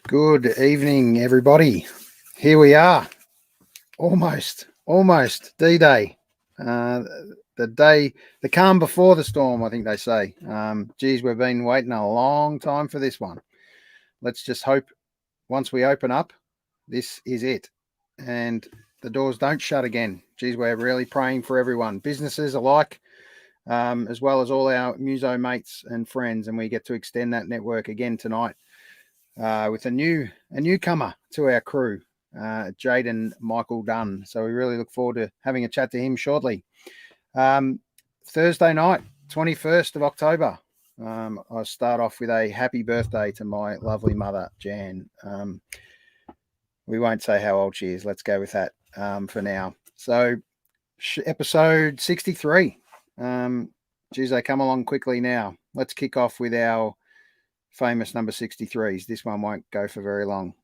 Good evening, everybody. Here we are, almost D-Day, the day, the calm before the storm, I think they say. Geez, we've been waiting a long time for this one. Let's just hope once we open up, this is it, and the doors don't shut again. Geez, we're really praying for everyone, businesses alike, as well as all our muso mates and friends, and we get to extend that network again tonight. With a newcomer to our crew, Jayden Michael Dunne. So we really look forward to having a chat to him shortly. Thursday night, 21st of October, I'll start off with a happy birthday to my lovely mother, Jan. We won't say how old she is. Let's go with that for now. So episode 63. Geez, they come along quickly now. Let's kick off with our famous number 63s. This one won't go for very long.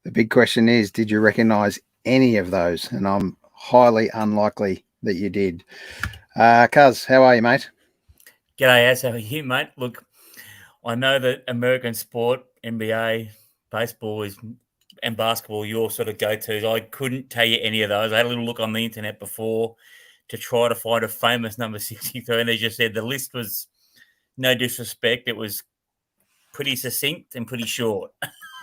The big question is, did you recognize any of those? And I'm highly unlikely that you did. Cuz, how are you, mate? G'day, Az. How are you, mate? Look, I know that American sport, NBA, baseball and basketball, your sort of go-tos. I couldn't tell you any of those. I had a little look on the internet before to try to find a famous number 63, and they just said the list was, no disrespect, it was pretty succinct and pretty short.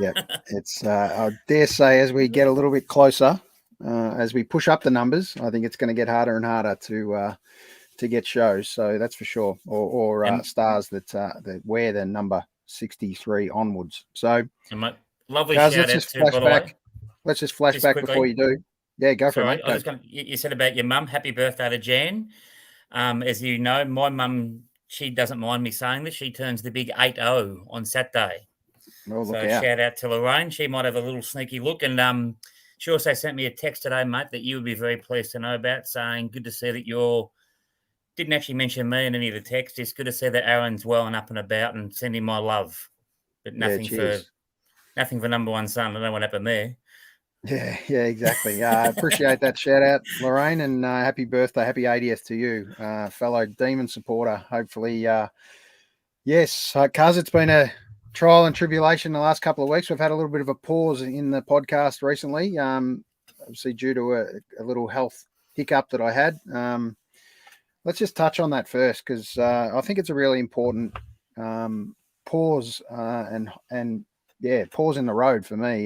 Yeah, it's, I dare say, as we get a little bit closer, as we push up the numbers, I think it's going to get harder and harder to get shows. So that's for sure, or stars that wear the number 63 onwards. So, mate, lovely guys, shout out to flashback. Let's just flash back before you do. Yeah, go for it, mate. You said about your mum. Happy birthday to Jan. As you know, my mum, she doesn't mind me saying this. She turns the big 8-0 on Saturday. Oh, so shout out to Lorraine. She might have a little sneaky look, and she also sent me a text today, mate, that you would be very pleased to know about, saying good to see that didn't actually mention me in any of the text. It's good to see that Aaron's well and up and about, and sending my love, but nothing for number one son. I don't know what happened there. Yeah, exactly. Appreciate that shout out, Lorraine, and happy birthday, happy 80th to you, fellow Demon supporter. Hopefully, yes, Cuz, it's been a trial and tribulation the last couple of weeks. We've had a little bit of a pause in the podcast recently, obviously due to a little health hiccup that I had. Let's just touch on that first, because I think it's a really important pause and pause in the road for me.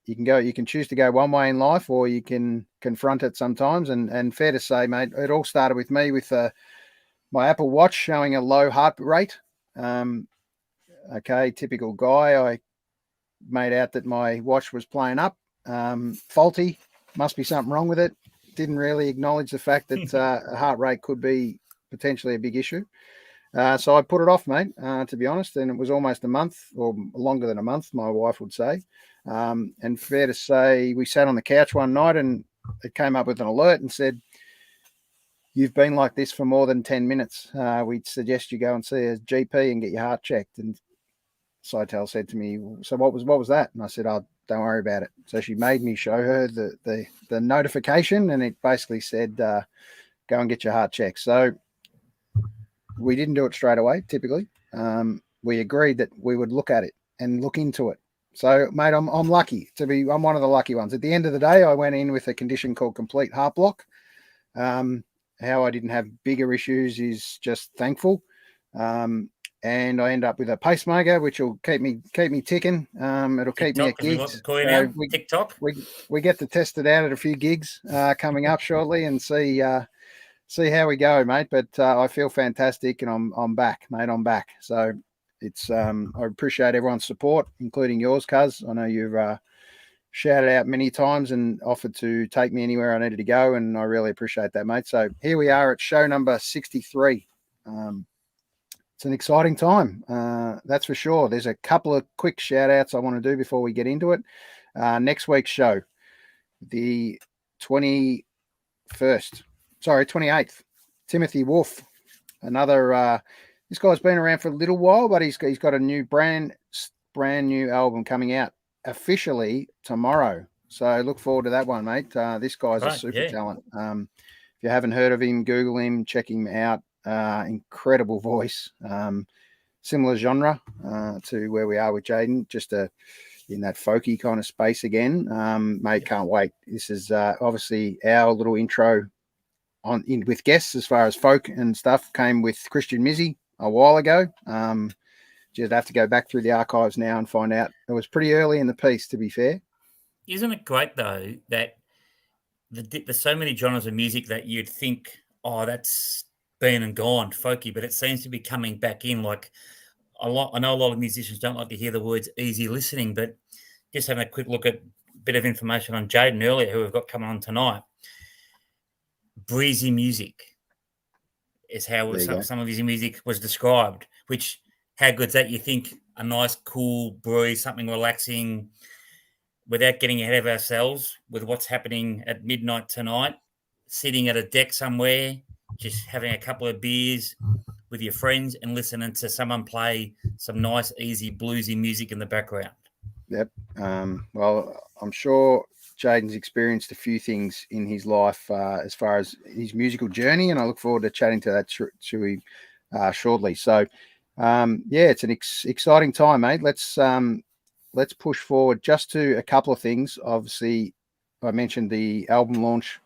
You can choose to go one way in life, or you can confront it sometimes. And fair to say, mate, it all started with me with my Apple Watch showing a low heart rate. Okay, typical guy. I made out that my watch was playing up, faulty. Must be something wrong with it. Didn't really acknowledge the fact that heart rate could be potentially a big issue. So I put it off, mate, to be honest. And it was almost a month, or longer than a month, my wife would say. And fair to say, we sat on the couch one night and it came up with an alert and said, you've been like this for more than 10 minutes. We'd suggest you go and see a GP and get your heart checked. And Seitel said to me, so what was that? And I said, oh, don't worry about it. So she made me show her the notification, and it basically said, go and get your heart checked. So we didn't do it straight away, typically. We agreed that we would look at it and look into it. So, mate, I'm lucky I'm one of the lucky ones. At the end of the day, I went in with a condition called complete heart block. How I didn't have bigger issues is just thankful. And I end up with a pacemaker, which will keep me ticking. It'll keep me at gigs. TikTok. We get to test it out at a few gigs coming up shortly and see how we go, mate. But I feel fantastic, and I'm back, mate. I'm back. So it's I appreciate everyone's support, including yours, Cuz. I know you've shouted out many times and offered to take me anywhere I needed to go, and I really appreciate that, mate. So here we are at show number 63. It's an exciting time, that's for sure. There's a couple of quick shout outs I want to do before we get into it. Next week's show, the 28th, Timothy Wolf, another this guy's been around for a little while, but he's got a new brand new album coming out officially tomorrow. So look forward to that one, mate. This guy's a super talent. If you haven't heard of him, Google him, check him out. Incredible voice, similar genre to where we are with Jayden, just in that folky kind of space again. Mate, can't wait. This is obviously our little intro with guests as far as folk and stuff came with Christian Mizzy a while ago. Just have to go back through the archives now and find out. It was pretty early in the piece, to be fair. Isn't it great though that there's so many genres of music that you'd think, oh, that's been and gone, folky, but it seems to be coming back in. Like I know a lot of musicians don't like to hear the words easy listening, but just having a quick look at a bit of information on Jayden earlier, who we've got coming on tonight. Breezy music is how some of his music was described, which how good's that? You think a nice, cool breeze, something relaxing without getting ahead of ourselves with what's happening at midnight tonight, sitting at a deck somewhere, just having a couple of beers with your friends and listening to someone play some nice, easy, bluesy music in the background. Yep. Well, I'm sure Jayden's experienced a few things in his life as far as his musical journey, and I look forward to chatting to that shortly. So, it's an exciting time, mate. Let's push forward just to a couple of things. Obviously, I mentioned the album launch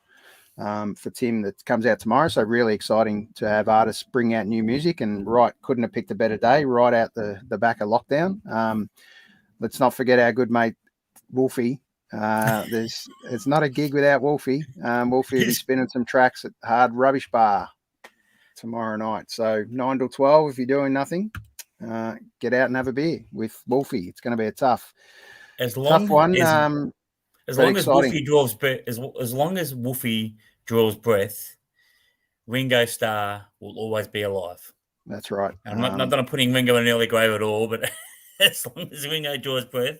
for Tim that comes out tomorrow. So really exciting to have artists bring out new music, and couldn't have picked a better day right out the back of lockdown. Let's not forget our good mate Wolfie. It's not a gig without Wolfie. Wolfie will be spinning some tracks at Hard Rubbish Bar tomorrow night. So 9 till 12, if you're doing nothing, get out and have a beer with Wolfie. It's going to be a tough one. As long as Wolfie draws breath, as long as Wolfie draws breath, Ringo Starr will always be alive. That's right. I'm not that I'm putting Ringo in an early grave at all, but as long as Ringo draws breath,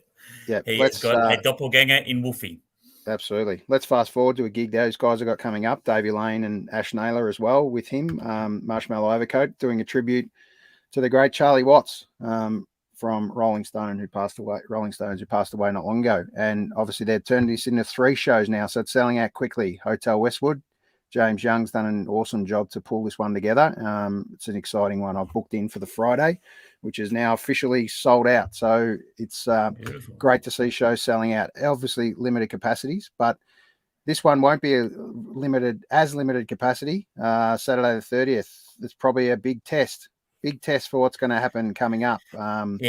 he's got a doppelganger in Wolfie. Absolutely. Let's fast forward to a gig those guys have got coming up. Davey Lane and Ash Naylor as well with him. Marshmallow Overcoat doing a tribute to the great Charlie Watts from Rolling Stones who passed away not long ago. And obviously they've turned this into 3 shows now, so it's selling out quickly. Hotel Westwood. James Young's done an awesome job to pull this one together. It's an exciting one. I've booked in for the Friday, which is now officially sold out. So it's great to see shows selling out. Obviously limited capacities, but this one won't be limited capacity. Saturday the 30th. It's probably a big test for what's going to happen coming up. I'm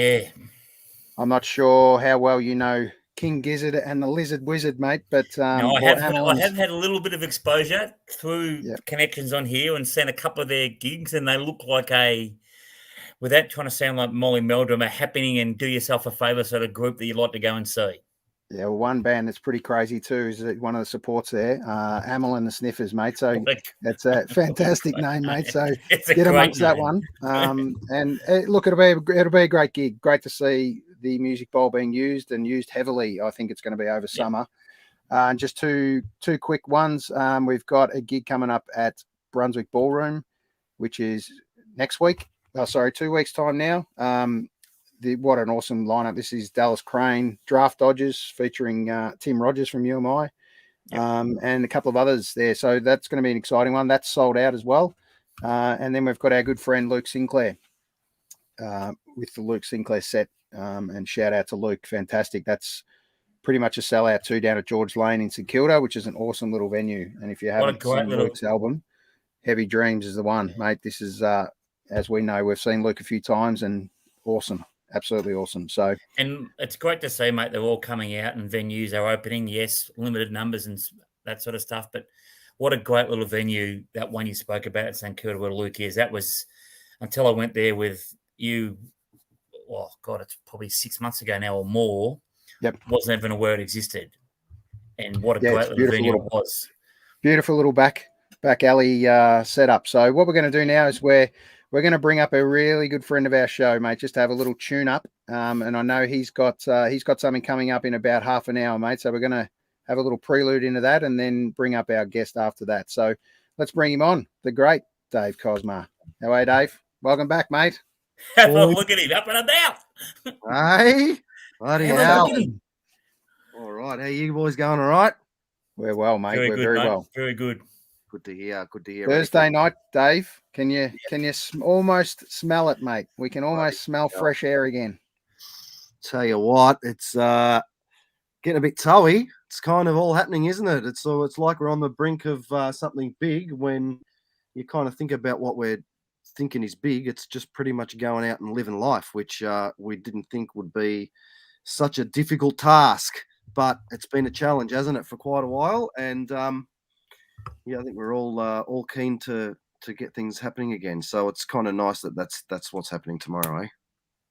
not sure how well you know King Gizzard and the Lizard Wizard, mate, but no, I have had a little bit of exposure through connections on here and seen a couple of their gigs, and they look like without trying to sound like Molly Meldrum, a happening and do yourself a favour sort of group that you'd like to go and see. Yeah, well, one band that's pretty crazy too is one of the supports there, Amel and the Sniffers, mate. So that's a fantastic name, mate. So get amongst that one. And look, it'll be a great gig. Great to see the music bowl being used heavily. I think it's going to be over summer. And just two quick ones. We've got a gig coming up at Brunswick Ballroom, which is next week. 2 weeks time now. what an awesome lineup. This is Dallas Crane, Draft Dodgers, featuring Tim Rogers from UMI, and a couple of others there. So that's going to be an exciting one. That's sold out as well. And then we've got our good friend Luke Sinclair with the Luke Sinclair set. And shout out to Luke. Fantastic. That's pretty much a sellout too, down at George Lane in St Kilda, which is an awesome little venue. And if you haven't seen Luke's album, Heavy Dreams is the one, mate. This is, as we know, we've seen Luke a few times, and awesome. Absolutely awesome. So, and it's great to see, mate, they're all coming out and venues are opening. Yes, limited numbers and that sort of stuff, but what a great little venue, that one you spoke about at St Kilda where Luke is. That was, until I went there with you, oh God, it's probably 6 months ago now or more. Yep. Wasn't even aware it existed. And what a great little venue it was. Beautiful little back alley setup. So what we're going to do now is we're going to bring up a really good friend of our show, mate, just to have a little tune up. And I know he's got something coming up in about half an hour, mate. So we're going to have a little prelude into that and then bring up our guest after that. So let's bring him on, the great Dave Cosma. How are you, Dave? Welcome back, mate. Have a look at him, up and about. Hey, bloody hell. All right, how you boys going? All right? We're well, mate. We're very well. Very good. Good to hear. Good to hear. Thursday night, Dave. Can you almost smell it, mate? We can almost smell fresh air again. Tell you what, it's getting a bit toey. It's kind of all happening, isn't it? It's like we're on the brink of something big. When you kind of think about what we're thinking is big, it's just pretty much going out and living life, which we didn't think would be such a difficult task, but it's been a challenge, hasn't it, for quite a while? And yeah, I think we're all keen to get things happening again. So it's kind of nice that's what's happening tomorrow, eh?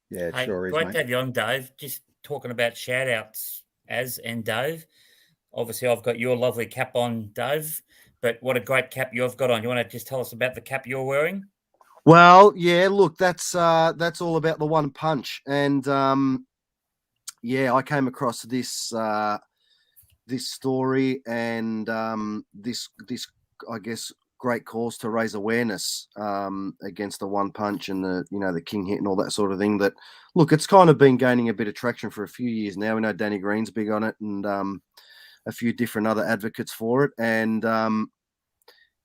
Yeah, it sure is, great mate. to have you on, Dave. Just talking about shout outs, Az and Dave. Obviously, I've got your lovely cap on, Dave, but what a great cap you've got on. You want to just tell us about the cap you're wearing? Well, yeah, look, that's all about the one punch. And yeah, I came across this story and this I guess great cause to raise awareness against the one punch and the king hit and all that sort of thing. That, look, it's kind of been gaining a bit of traction for a few years now. We know Danny Green's big on it, and a few different other advocates for it. And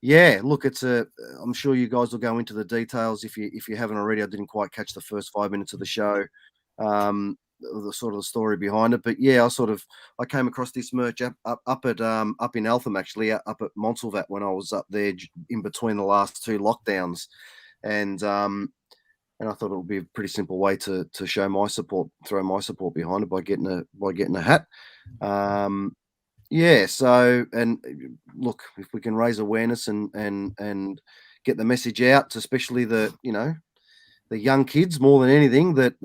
yeah, look, I'm sure you guys will go into the details if you haven't already. I didn't quite catch the first 5 minutes of the show, the sort of the story behind it. But yeah, I came across this merch up in Eltham, actually, up at Montsalvat when I was up there in between the last 2 lockdowns, and I thought it would be a pretty simple way to show my support, throw my support behind it by getting a hat. Yeah, so, and look, if we can raise awareness and get the message out, especially the young kids more than anything, that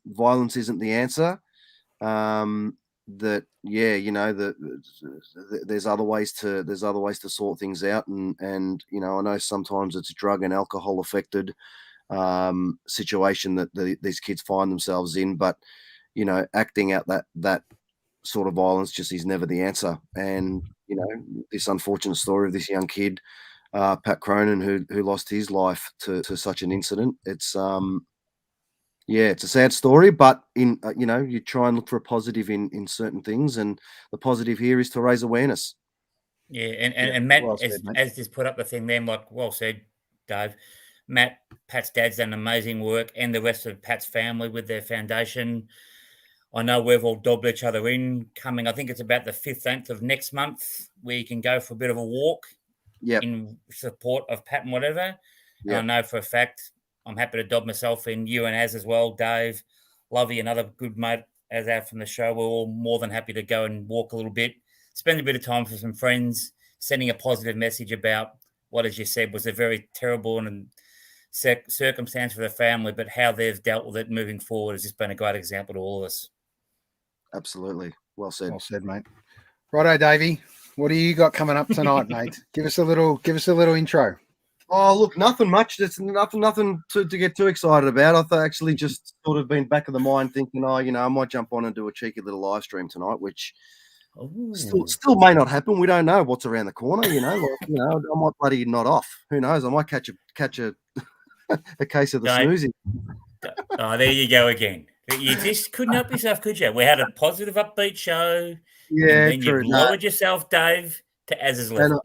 violence isn't the answer. That there's other ways to sort things out, and I know sometimes it's drug and alcohol affected situation that these kids find themselves in, but acting out that sort of violence just is never the answer. And this unfortunate story of this young kid, Pat Cronin, who lost his life to such an incident, it's it's a sad story, but you try and look for a positive in certain things, and the positive here is to raise awareness. Yeah, and Matt, well said, as just put up the thing then, like well said, Dave. Matt, Pat's dad's done amazing work, and the rest of Pat's family with their foundation. I know we've all dobbed each other in coming. I think it's about the 15th of next month where you can go for a bit of a walk in support of Pat and whatever. Yep. And I know for a fact I'm happy to dob myself in, you and Az as well, Dave, Lovey, another good mate as out from the show. We're all more than happy to go and walk a little bit, spend a bit of time with some friends, sending a positive message about what, as you said, was a very terrible and circumstance for the family, but how they've dealt with it moving forward has just been a great example to all of us. Absolutely. Well said. Well said, mate. Righto, Davey. What do you got coming up tonight, mate? Give us a little intro. Oh, look, nothing much. It's nothing to get too excited about. I've actually just sort of been back of the mind thinking, I might jump on and do a cheeky little live stream tonight, which still may not happen. We don't know what's around the corner, I might bloody not off. Who knows? I might catch a a case of the snoozing. Oh, there you go again. But you just couldn't help yourself, could you? We had a positive, upbeat show. Yeah, and then true. you've lowered yourself, Dave, to Az's level.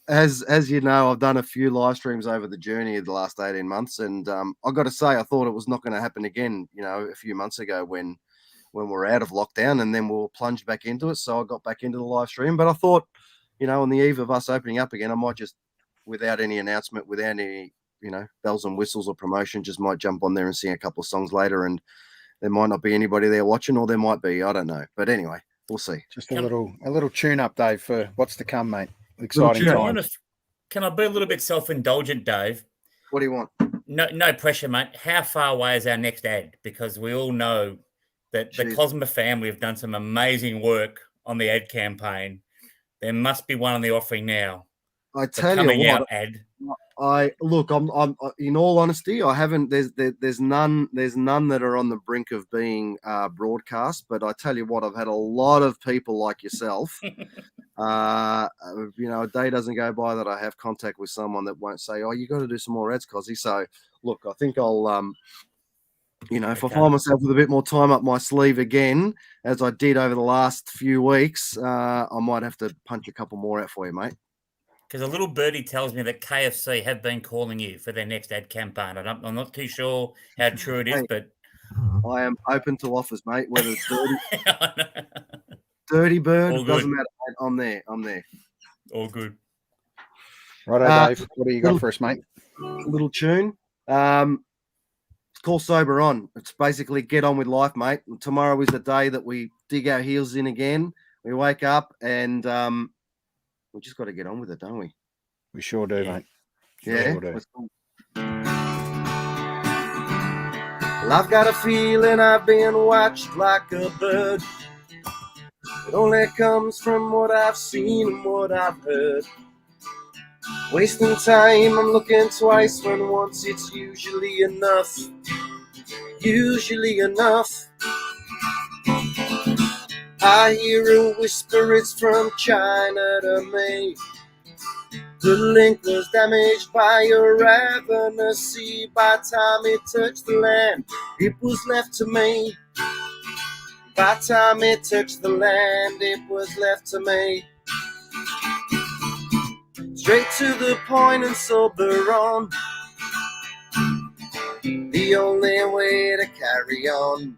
As you know, I've done a few live streams over the journey of the last 18 months, and I've got to say, I thought it was not going to happen again, a few months ago when we're out of lockdown, and then we'll plunge back into it. So I got back into the live stream, but I thought, on the eve of us opening up again, I might just, without any announcement, without any, bells and whistles or promotion, just might jump on there and sing a couple of songs later, and there might not be anybody there watching, or there might be, I don't know. But anyway, we'll see. Just a little tune up, Dave, for what's to come, mate. Exciting times. Can I be a little bit self-indulgent, Dave? What do you want? No pressure, mate. How far away is our next ad? Because we all know that the Cosma family have done some amazing work on the ad campaign. There must be one on the offering now. I tell you what, ad. I'm in all honesty, I haven't. There's none that are on the brink of being broadcast. But I tell you what, I've had a lot of people like yourself. A day doesn't go by that I have contact with someone that won't say, "Oh, you got to do some more ads, Cosy." So look, I think I'll if I find myself with a bit more time up my sleeve again, as I did over the last few weeks, I might have to punch a couple more out for you, mate. Because a little birdie tells me that KFC have been calling you for their next ad campaign. I'm not too sure how true it is, but I am open to offers, mate. Whether it's dirty bird, doesn't matter, mate. I'm there. All good. Righto, Dave. What do you got for us, mate? Little tune. It's called Sober On. It's basically get on with life, mate. And tomorrow is the day that we dig our heels in again. We wake up and we just got to get on with it, don't we? We sure do, mate. Yeah. Well, I've got a feeling I've been watched like a bird. It only comes from what I've seen and what I've heard. Wasting time, I'm looking twice when once it's usually enough. Usually enough. I hear a whisper, it's from China to me. The link was damaged by a ravenous sea. By the time it touched the land, it was left to me. By the time it touched the land, it was left to me. Straight to the point and sober on. The only way to carry on.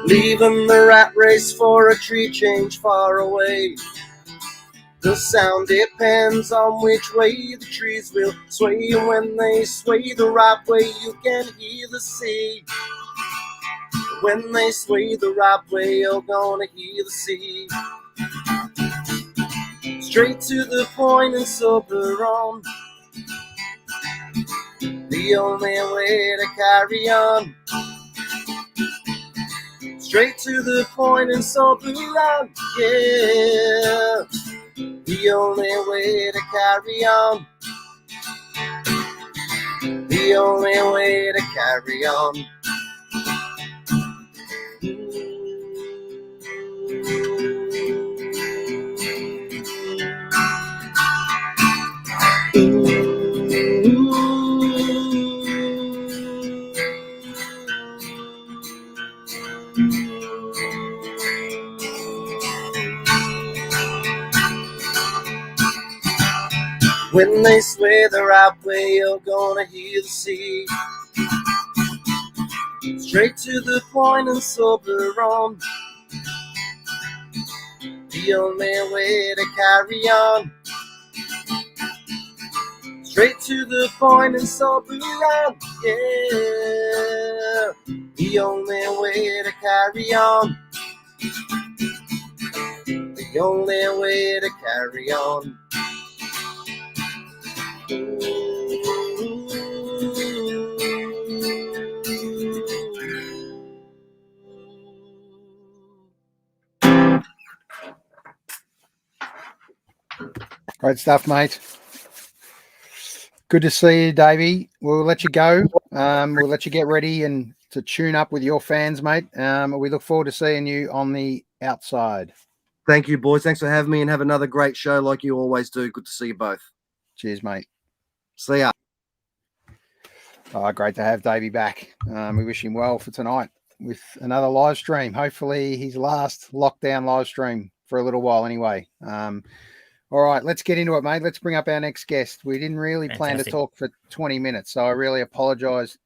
Leaving the rat race for a tree change far away. The sound depends on which way the trees will sway. And when they sway the right way, you can hear the sea. When they sway the right way, you're gonna hear the sea. Straight to the point and sober on. The only way to carry on. Straight to the point and sober on, yeah. The only way to carry on. The only way to carry on. When they sway the right way, you're gonna hear the sea. Straight to the point and sober on. The only way to carry on. Straight to the point and sober on, yeah. The only way to carry on. The only way to carry on. Great stuff, mate. Good to see you, Davey. We'll let you go. We'll let you get ready and to tune up with your fans, mate. We look forward to seeing you on the outside. Thank you, boys. Thanks for having me, and have another great show like you always do. Good to see you both. Cheers, mate. See ya. Oh, great to have Davey back. We wish him well for tonight with another live stream. Hopefully his last lockdown live stream for a little while anyway. All right, let's get into it, mate. Let's bring up our next guest. We didn't really plan to talk for 20 minutes, so I really apologise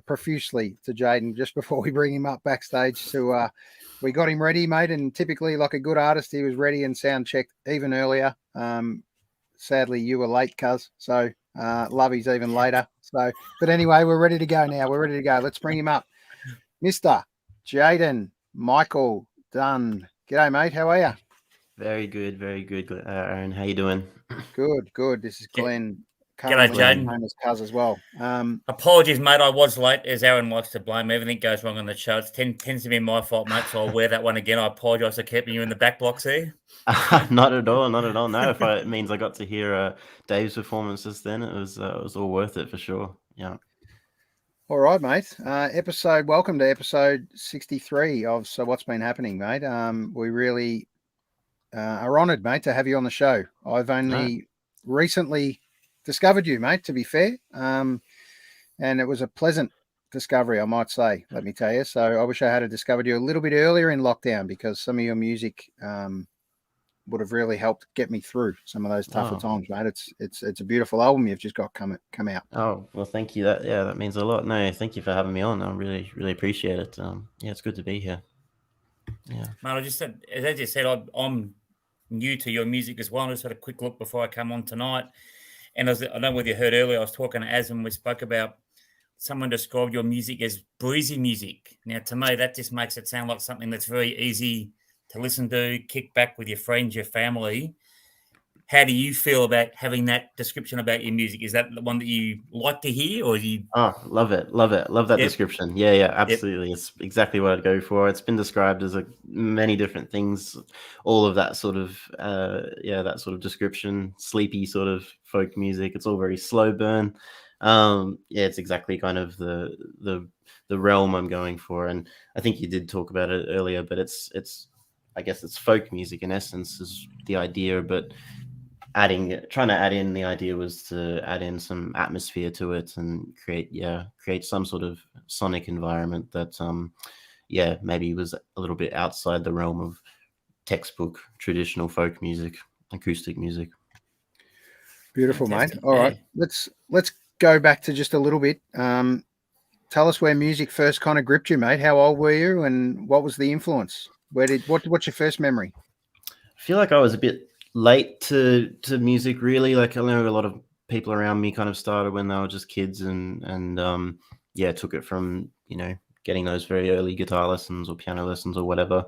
profusely to Jayden just before we bring him up backstage. We got him ready, mate, and typically, like a good artist, he was ready and sound checked even earlier. Sadly, you were late, cuz, so Lovey's even later. So, but anyway, we're ready to go now. We're ready to go. Let's bring him up. Mr. Jayden Michael Dunne. G'day, mate. How are you? Very good, Aaron. How you doing? Good. This is Glen. G'day, Jayden. Known as Cuz as well. Apologies, mate. I was late, as Aaron likes to blame. Everything goes wrong on the show. It tends to be my fault, mate, so I'll wear that one again. I apologise for keeping you in the back blocks here. Not at all. No, if it means I got to hear Dave's performances then, it was all worth it for sure. Yeah. All right, mate. Welcome to episode 63 of So What's Been Happening, mate. We really are honoured, mate, to have you on the show. I've only recently discovered you, mate, to be fair. And it was a pleasant discovery, I might say, let me tell you. So I wish I had discovered you a little bit earlier in lockdown, because some of your music would have really helped get me through some of those tougher times, mate. It's a beautiful album you've just got come out. Oh, well, thank you. That means a lot. No, thank you for having me on. I really, really appreciate it. It's good to be here. Yeah. Mate, I just said, as you said, I'm new to your music as well. I just had a quick look before I come on tonight. And I don't know whether you heard earlier, I was talking to Az and we spoke about someone described your music as breezy music. Now, to me, that just makes it sound like something that's very easy to listen to, kick back with your friends, your family. How do you feel about having that description about your music? Is that the one that you like to hear, or you? Oh, love it. Love that description. Yeah, absolutely. Yep. It's exactly what I'd go for. It's been described as many different things, all of that sort of, that sort of description, sleepy sort of folk music. It's all very slow burn. It's exactly kind of the realm I'm going for. And I think you did talk about it earlier, but it's I guess it's folk music in essence is the idea, but trying to add in the idea was to add in some atmosphere to it and create some sort of sonic environment that maybe was a little bit outside the realm of textbook traditional folk music, acoustic music. Beautiful, fantastic, mate. All right, let's go back to just a little bit. Tell us where music first kind of gripped you, mate. How old were you, and what was the influence? What's your first memory? I feel like I was a bit late to music, really. Like, I know a lot of people around me kind of started when they were just kids and took it from, getting those very early guitar lessons or piano lessons or whatever.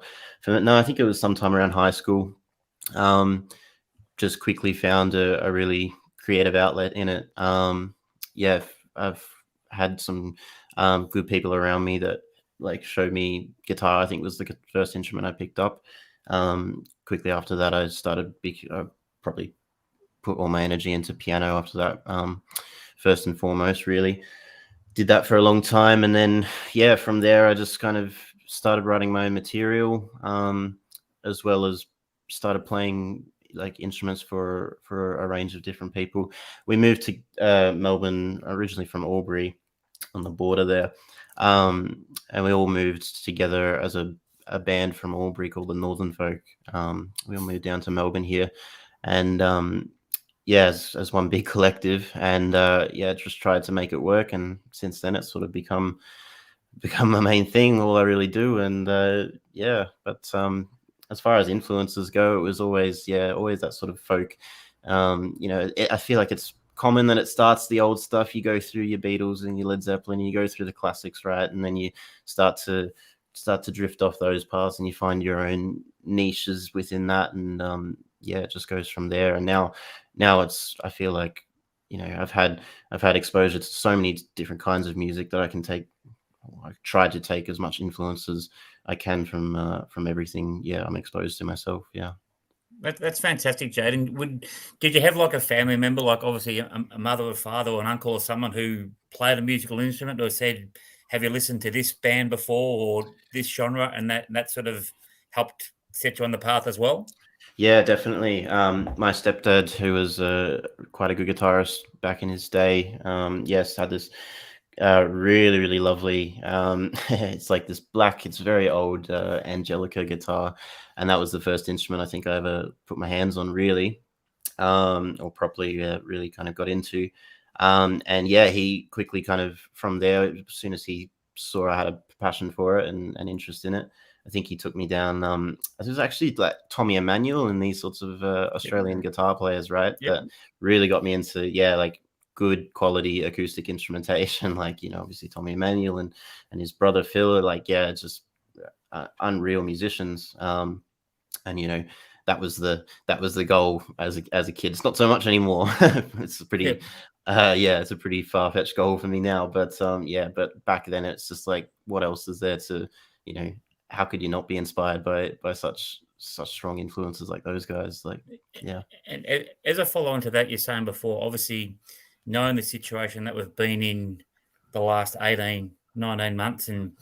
No, I think it was sometime around high school. Just quickly found a really creative outlet in it. I've had some good people around me that showed me guitar. I think was the first instrument I picked up. Quickly after that, I started probably put all my energy into piano after that. First and foremost, really did that for a long time. And then, from there, I just kind of started writing my own material, as well as started playing instruments for a range of different people. We moved to Melbourne, originally from Albury on the border there. And we all moved together as a band from Albury called the Northern Folk. We all moved down to Melbourne here, and as one big collective, and just tried to make it work. And since then, it's sort of become the main thing, all I really do. And but as far as influences go, it was always that sort of folk. I feel like it's common that it starts the old stuff. You go through your Beatles and your Led Zeppelin, and you go through the classics, right? And then you start to drift off those paths, and you find your own niches within that, and it just goes from there. And now I feel like I've had exposure to so many different kinds of music that I can take. I try to take as much influence as I can from everything I'm exposed to myself. That's fantastic, Jayden. Did you have a family member, obviously a mother or father or an uncle or someone who played a musical instrument, or said, have you listened to this band before or this genre, and that sort of helped set you on the path as well? Yeah, definitely. My stepdad, who was quite a good guitarist back in his day, yes, had this really, really lovely. It's like this black, it's very old Angelica guitar, and that was the first instrument I think I ever put my hands on, really, or properly really kind of got into. And yeah, he quickly kind of from there, as soon as he saw I had a passion for it and an interest in it, I think he took me down. It was actually like Tommy Emmanuel and these sorts of Australian guitar players, right? Yep. That really got me into, like good quality acoustic instrumentation, like, obviously Tommy Emmanuel and his brother Phil, like, just unreal musicians. And that was the goal as a kid. It's not so much anymore. It's a pretty it's a pretty far-fetched goal for me now, but but back then it's just like, what else is there to, how could you not be inspired by such strong influences like those guys? Like, yeah. And as a follow on to that, you're saying before, obviously knowing the situation that we've been in the last 18, 19 months, and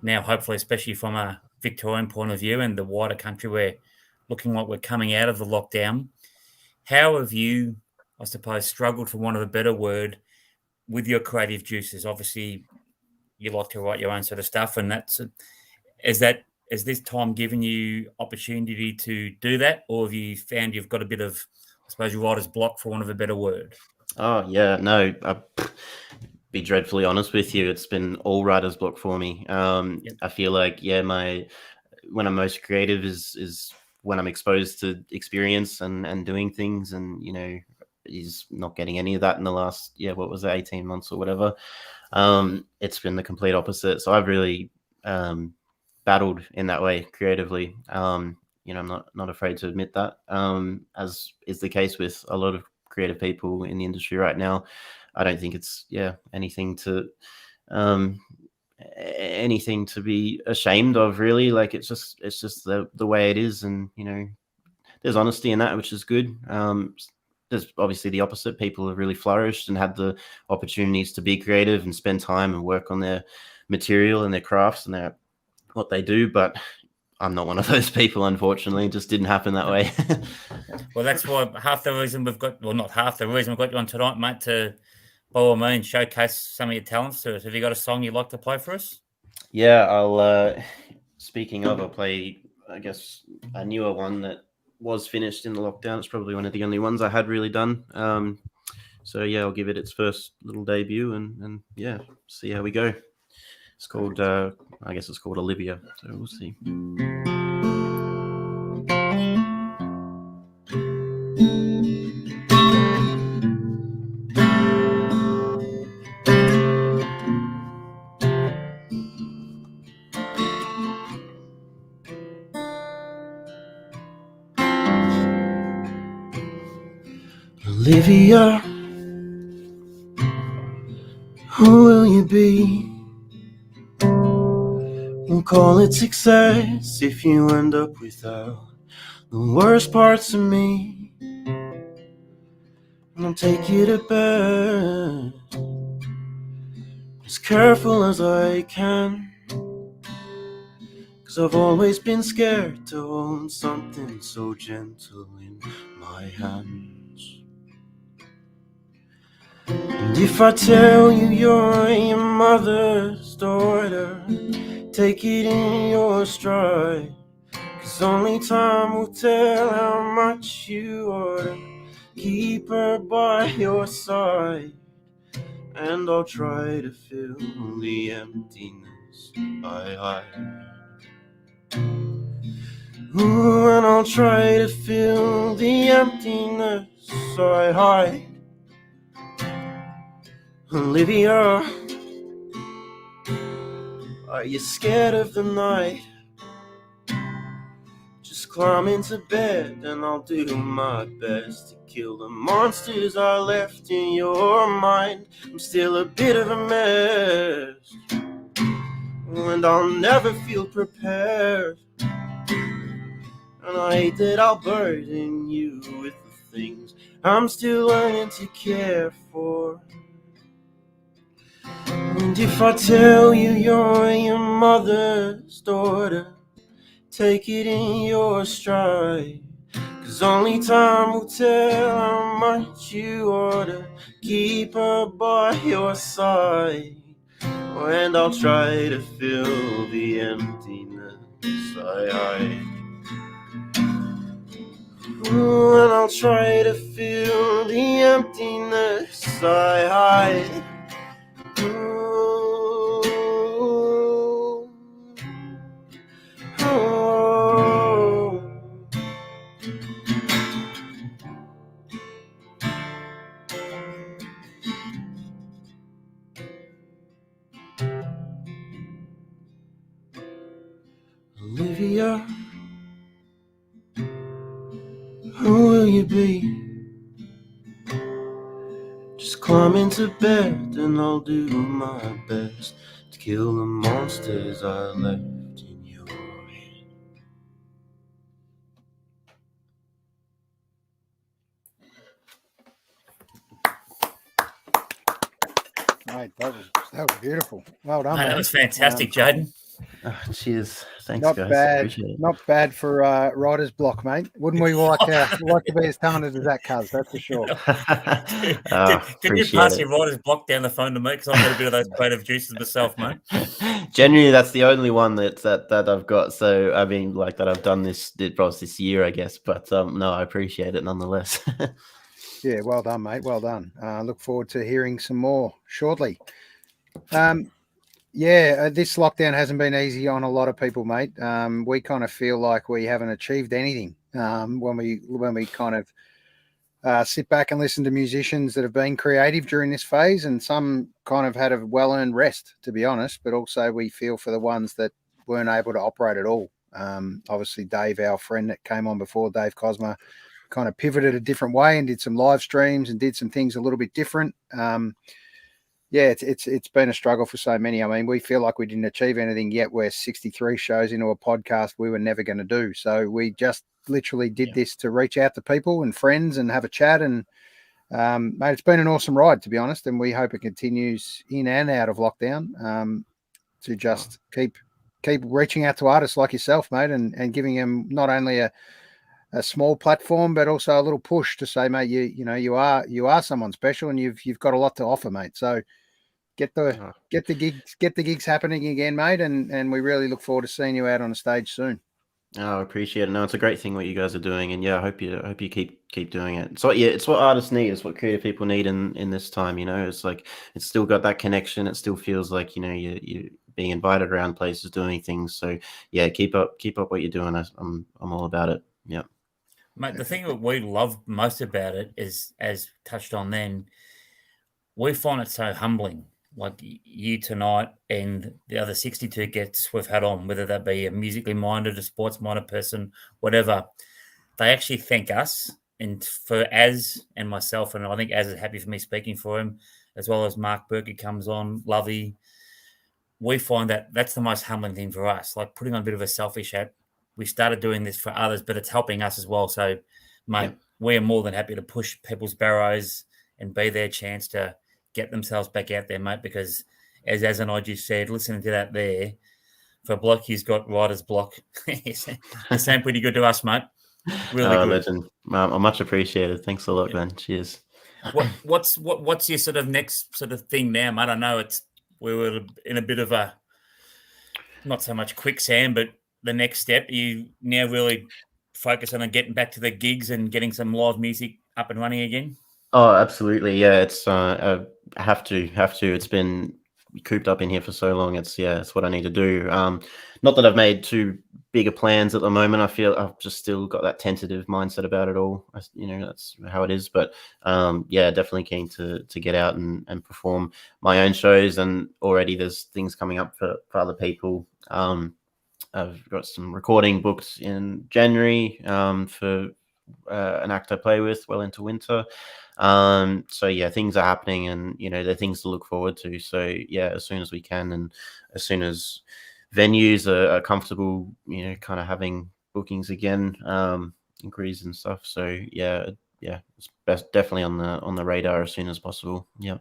now hopefully, especially from a Victorian point of view and the wider country, we're looking like we're coming out of the lockdown. How have you, I suppose, struggled, for want of a better word, with your creative juices? Obviously, you like to write your own sort of stuff, and has this time given you opportunity to do that, or have you found you've got a bit of, I suppose, writer's block, for want of a better word? Oh yeah, no, I'll be dreadfully honest with you. It's been all writer's block for me. I feel like, when I'm most creative is when I'm exposed to experience and doing things, and is not getting any of that in the last 18 months or whatever. It's been the complete opposite. So I've really battled in that way creatively. I'm not afraid to admit that, as is the case with a lot of creative people in the industry right now. I don't think it's anything to be ashamed of, really. Like, it's just the way it is, and there's honesty in that, which is good. There's obviously the opposite. People have really flourished and had the opportunities to be creative and spend time and work on their material and their crafts and what they do, but I'm not one of those people, unfortunately. It just didn't happen that way. Well, that's why half the reason not half the reason we've got you on tonight, mate, to, by all means, showcase some of your talents to us. Have you got a song you'd like to play for us? Yeah, I'll, speaking of, I'll play, I guess, a newer one that was finished in the lockdown. It's probably one of the only ones I had really done. So yeah, I'll give it its first little debut and see how we go. It's called, I guess it's called Olivia, so we'll see. Olivia, who will you be? We'll call it success if you end up without the worst parts of me. And I'll take you to bed as careful as I can, 'cause I've always been scared to hold something so gentle in my hands. And if I tell you you're your mother's daughter, take it in your stride, 'cause only time will tell how much you ought to keep her by your side. And I'll try to fill the emptiness I hide. Ooh, and I'll try to fill the emptiness I hide. Olivia, are you scared of the night? Just climb into bed and I'll do my best to kill the monsters I left in your mind. I'm still a bit of a mess, and I'll never feel prepared. And I hate that I'll burden you with the things I'm still learning to care for. And if I tell you you're your mother's daughter, take it in your stride, 'cause only time will tell how much you ought to keep her by your side. And I'll try to fill the emptiness I hide. Ooh, and I'll try to fill the emptiness I hide. Ooh, oh. Olivia, who will you be? Just climb into bed and I'll do my best to kill the monsters I left in your head. Mate, that was beautiful. Well done, Mate, man. that was fantastic, Jayden. Oh, cheers. Thanks, Not guys. bad. Appreciate it. Not bad for writer's block, mate. Wouldn't we like to be as talented as that, cuz? That's for sure. Can you pass your writer's block down the phone to me? Because I've got a bit of those creative juices myself, mate. Generally, that's the only one that I've got. So I mean, like that I've done this year, I guess. But no, I appreciate it nonetheless. Yeah, well done, mate. Well done. Look forward to hearing some more shortly. This lockdown hasn't been easy on a lot of people, mate. We kind of feel like we haven't achieved anything when we kind of sit back and listen to musicians that have been creative during this phase, and some kind of had a well-earned rest, to be honest. But also we feel for the ones that weren't able to operate at all. Obviously, Dave, our friend that came on before, Dave Cosma, kind of pivoted a different way and did some live streams and did some things a little bit different. It's been a struggle for so many. I mean, we feel like we didn't achieve anything yet. We're 63 shows into a podcast we were never going to do. So we just literally did this to reach out to people and friends and have a chat. And mate, it's been an awesome ride, to be honest. And we hope it continues in and out of lockdown to just keep reaching out to artists like yourself, mate, and giving them not only a small platform, but also a little push to say, mate, you are someone special, and you've got a lot to offer, mate. So get the gigs happening again, mate, and we really look forward to seeing you out on the stage soon. Oh, I appreciate it. No, it's a great thing what you guys are doing, and yeah, I hope you keep doing it. So yeah, it's what artists need. It's what creative people need in this time. You know, it's like it's still got that connection. It still feels like you being invited around places, doing things. So yeah, keep up what you're doing. I'm all about it. Yeah. Mate, the thing that we love most about it is, as touched on then, we find it so humbling. Like you tonight and the other 62 guests we've had on, whether that be a musically minded, a sports minded person, whatever, they actually thank us. And for Az and myself, and I think Az is happy for me speaking for him, as well as Mark Burke, who comes on, Lovey. We find that that's the most humbling thing for us, like putting on a bit of a selfish hat. We started doing this for others, but it's helping us as well. So, mate, we are more than happy to push people's barrows and be their chance to get themselves back out there, mate, because as and I just said, listening to that there, for a bloke who's got writer's block, they sound pretty good to us, mate. Really good. Legend. I'm much appreciated. Thanks a lot, Glen. Cheers. What's your sort of next sort of thing now, mate? I know we were in a bit of a, not so much quicksand, but the next step, you now really focus on getting back to the gigs and getting some live music up and running again? Oh, absolutely. Yeah, it's I have to. It's been cooped up in here for so long. It's what I need to do. Not that I've made too bigger plans at the moment. I feel I've just still got that tentative mindset about it all. That's how it is. But definitely keen to get out and perform my own shows. And already there's things coming up for other people. I've got some recording booked in January for an act I play with well into winter. So yeah, things are happening, and they're things to look forward to. So yeah, as soon as we can, and as soon as venues are comfortable, kind of having bookings again, inquiries and stuff. So yeah, it's definitely on the radar as soon as possible. Yeah.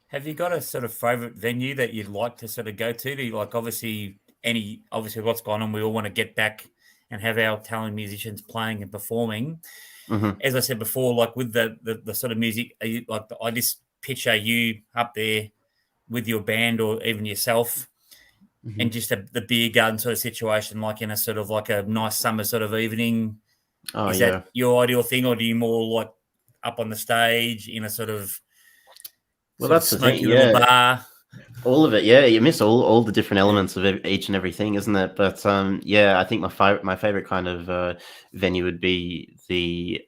Have you got a sort of favorite venue that you'd like to sort of go to? Do you like obviously what's gone on? We all want to get back and have our talented musicians playing and performing. as I said before, like with the sort of music, like I just picture you up there with your band or even yourself, and just the beer garden sort of situation, like in a sort of like a nice summer sort of evening. Oh, Is yeah. that your ideal thing, or do you more like up on the stage in a sort of That's the smoky thing, little yeah. bar? All of it, yeah. You miss all the different elements of each and everything, isn't it? But yeah, I think my favorite kind of venue would be the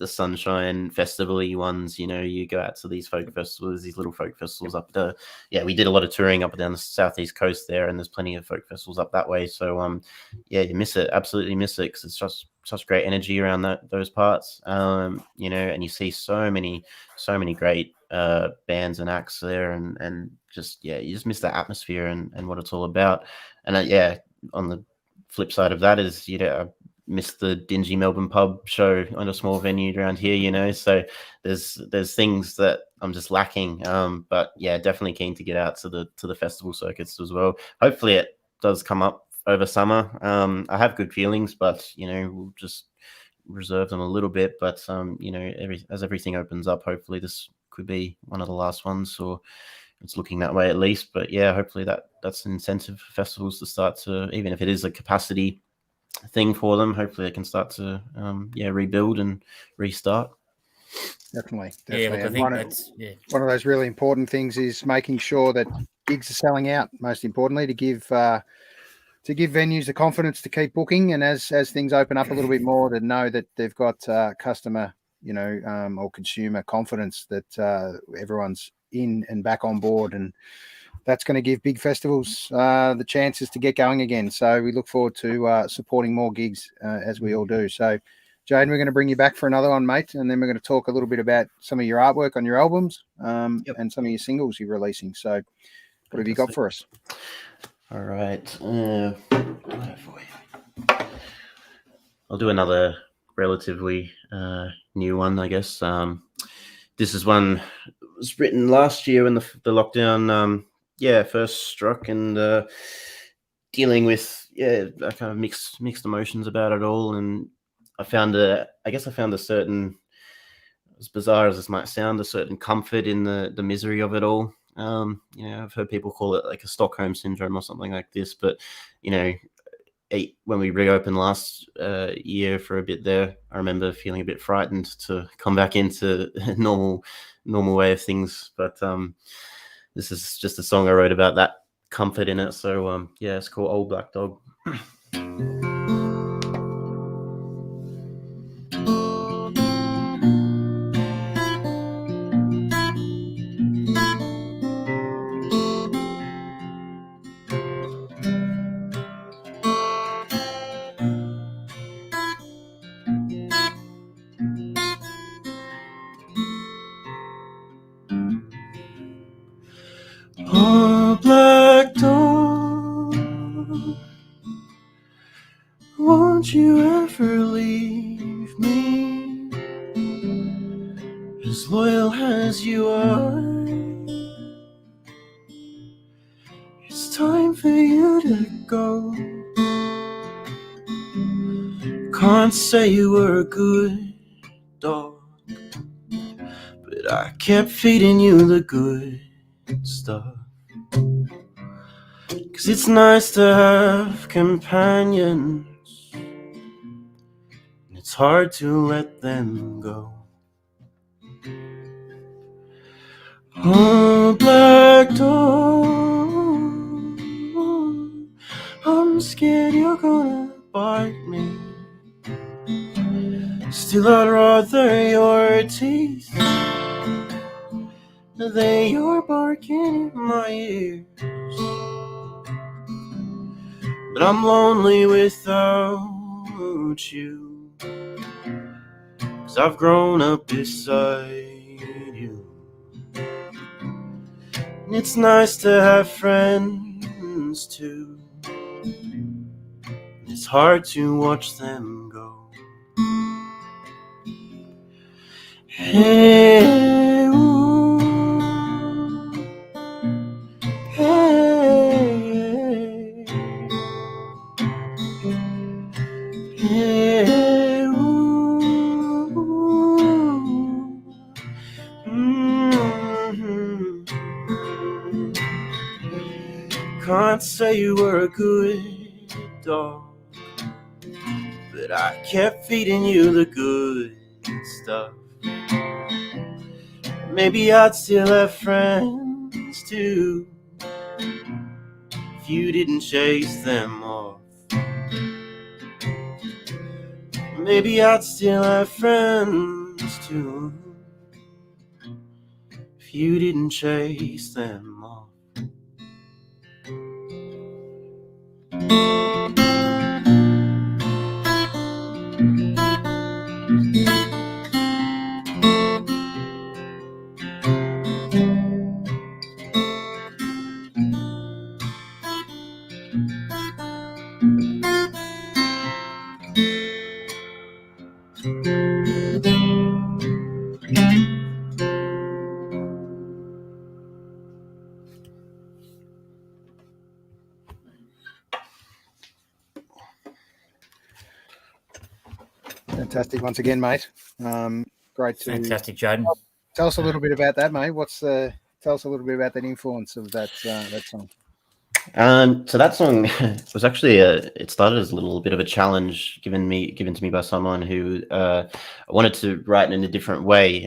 Sunshine Festival-y ones. You know, you go out to these folk festivals, these little folk festivals up there. Yeah, we did a lot of touring up and down the southeast coast there, and there's plenty of folk festivals up that way. So yeah, you miss it, absolutely miss it, because it's just such great energy around those parts. You know, and you see so many great bands and acts there, and just, yeah, you just miss that atmosphere and what it's all about. And yeah, on the flip side of that is, you know, I miss the dingy Melbourne pub show on a small venue around here, you know. So there's things that I'm just lacking. But yeah, definitely keen to get out to the festival circuits as well. Hopefully it does come up over summer. I have good feelings, but you know, we'll just reserve them a little bit. But you know, as everything opens up, hopefully this could be one of the last ones, or it's looking that way at least. But yeah, hopefully that's an incentive for festivals to start to, even if it is a capacity thing for them, hopefully they can start to rebuild and restart. Definitely. Yeah, look, I think that's one of those really important things is making sure that gigs are selling out. Most importantly, to give venues the confidence to keep booking, and as things open up a little bit more, to know that they've got customer, you know, or consumer confidence that everyone's in and back on board, and that's going to give big festivals the chances to get going again. So we look forward to supporting more gigs as we all do. So Jayden, we're going to bring you back for another one, mate, and then we're going to talk a little bit about some of your artwork on your albums and some of your singles you're releasing. So what have you got for us? All right. I'll do another relatively new one, I guess. This is one that was written last year when the lockdown first struck, and dealing with kind of mixed emotions about it all. And I found a certain, as bizarre as this might sound, a certain comfort in the misery of it all. You know, I've heard people call it like a Stockholm syndrome or something like this, but you know, when we reopened last year for a bit there, I remember feeling a bit frightened to come back into a normal way of things. But this is just a song I wrote about that comfort in it. So yeah, it's called Old Black Dog. Oh, black dog, won't you ever leave me? As loyal as you are, it's time for you to go. Can't say you were a good dog, but I kept feeding you the good stuff. 'Cause it's nice to have companions, and it's hard to let them go. Oh, black dog, I'm scared you're gonna bite me. Still, I'd rather your teeth than your barking in my ears. But I'm lonely without you, 'cause I've grown up beside you. And it's nice to have friends too. It's hard to watch them go. Hey, ooh, hey, hey, ooh. can't say you were a good dog, but I kept feeding you the good stuff. Maybe I'd still have friends too if you didn't chase them off. Maybe I'd still have friends too if you didn't chase them off. Fantastic once again, mate. Great to Fantastic, Jayden. tell us a little bit about that, mate. Tell us a little bit about that influence of that song. So that song was actually it started as a little bit of a challenge given to me by someone who wanted to write in a different way.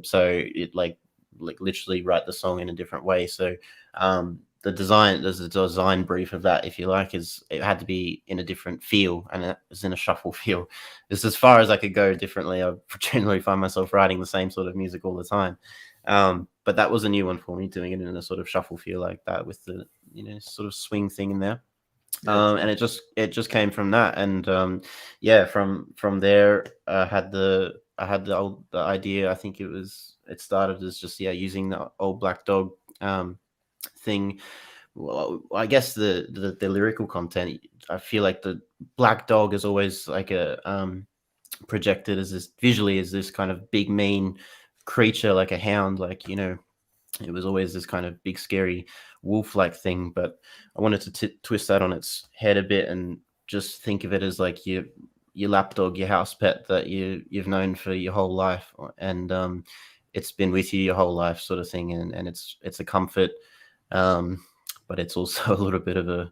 So it like literally write the song in a different way. So there's a design brief of that, if you like, is it had to be in a different feel, and it was in a shuffle feel. It's as far as I could go differently. I generally find myself writing the same sort of music all the time. But that was a new one for me, doing it in a sort of shuffle feel like that with the sort of swing thing in there. And it just came from that, and from there I had the idea. I think it started as just using the old Black Dog thing. Well, I guess the lyrical content, I feel like the Black Dog is always like a projected as this visually as this kind of big mean creature, like a hound, like it was always this kind of big scary wolf-like thing. But I wanted to twist that on its head a bit and just think of it as like your lapdog, your house pet that you've known for your whole life, and it's been with you your whole life, sort of thing. And it's a comfort, but it's also a little bit of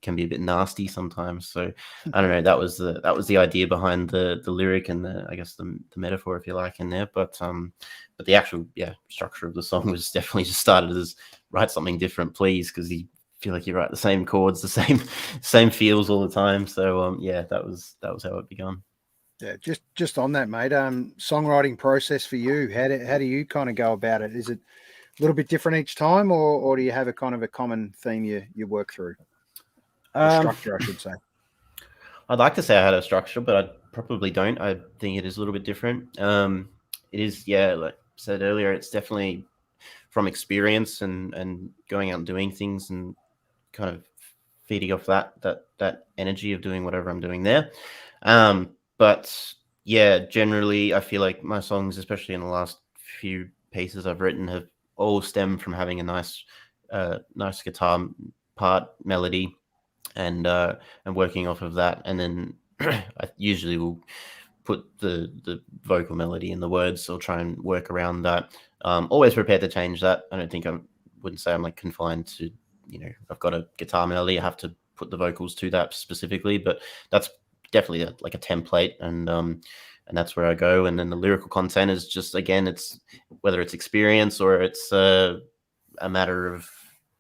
can be a bit nasty sometimes. So I don't know. That was the idea behind the lyric and the metaphor, if you like, in there. But the actual structure of the song was definitely just started as write something different, please, because you feel like you write the same chords, the same feels all the time. So that was how it began. Yeah, just on that, mate. Songwriting process for you. How do you kind of go about it? Is it a little bit different each time, or do you have a kind of a common theme you work through? Structure, I should say. I'd like to say I had a structure, but I probably don't. I think it is a little bit different. It is, like I said earlier, it's definitely from experience and going out and doing things and kind of feeding off that energy of doing whatever I'm doing there. But generally, I feel like my songs, especially in the last few pieces I've written, have all stemmed from having a nice guitar part, melody, and working off of that. And then I usually will put the vocal melody in the words, or try and work around that. Always prepared to change that. I don't think wouldn't say I'm like confined to, I've got a guitar melody, I have to put the vocals to that specifically, but that's definitely like a template, and that's where I go. And then the lyrical content is just, again, it's whether it's experience or it's a matter of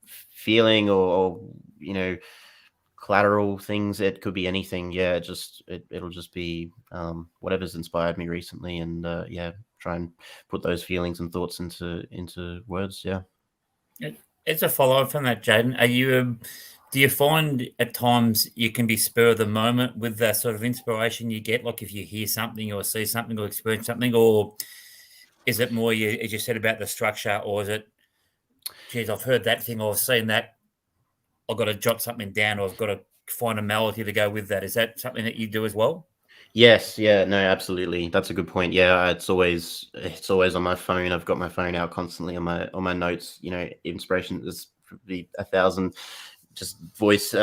feeling or collateral things. It could be anything. It'll just be whatever's inspired me recently, and try and put those feelings and thoughts into words. It's a follow-up from that, Jayden. Are you do you find at times you can be spur of the moment with the sort of inspiration you get, like if you hear something or see something or experience something, or is it more as you said about the structure, or is it, geez, I've heard that thing or I've seen that, I've got to jot something down, or I've got to find a melody to go with that? Is that something that you do as well? Yes, no, absolutely. That's a good point. Yeah, it's always on my phone. I've got my phone out constantly on my notes. Inspiration is probably 1,000 just voice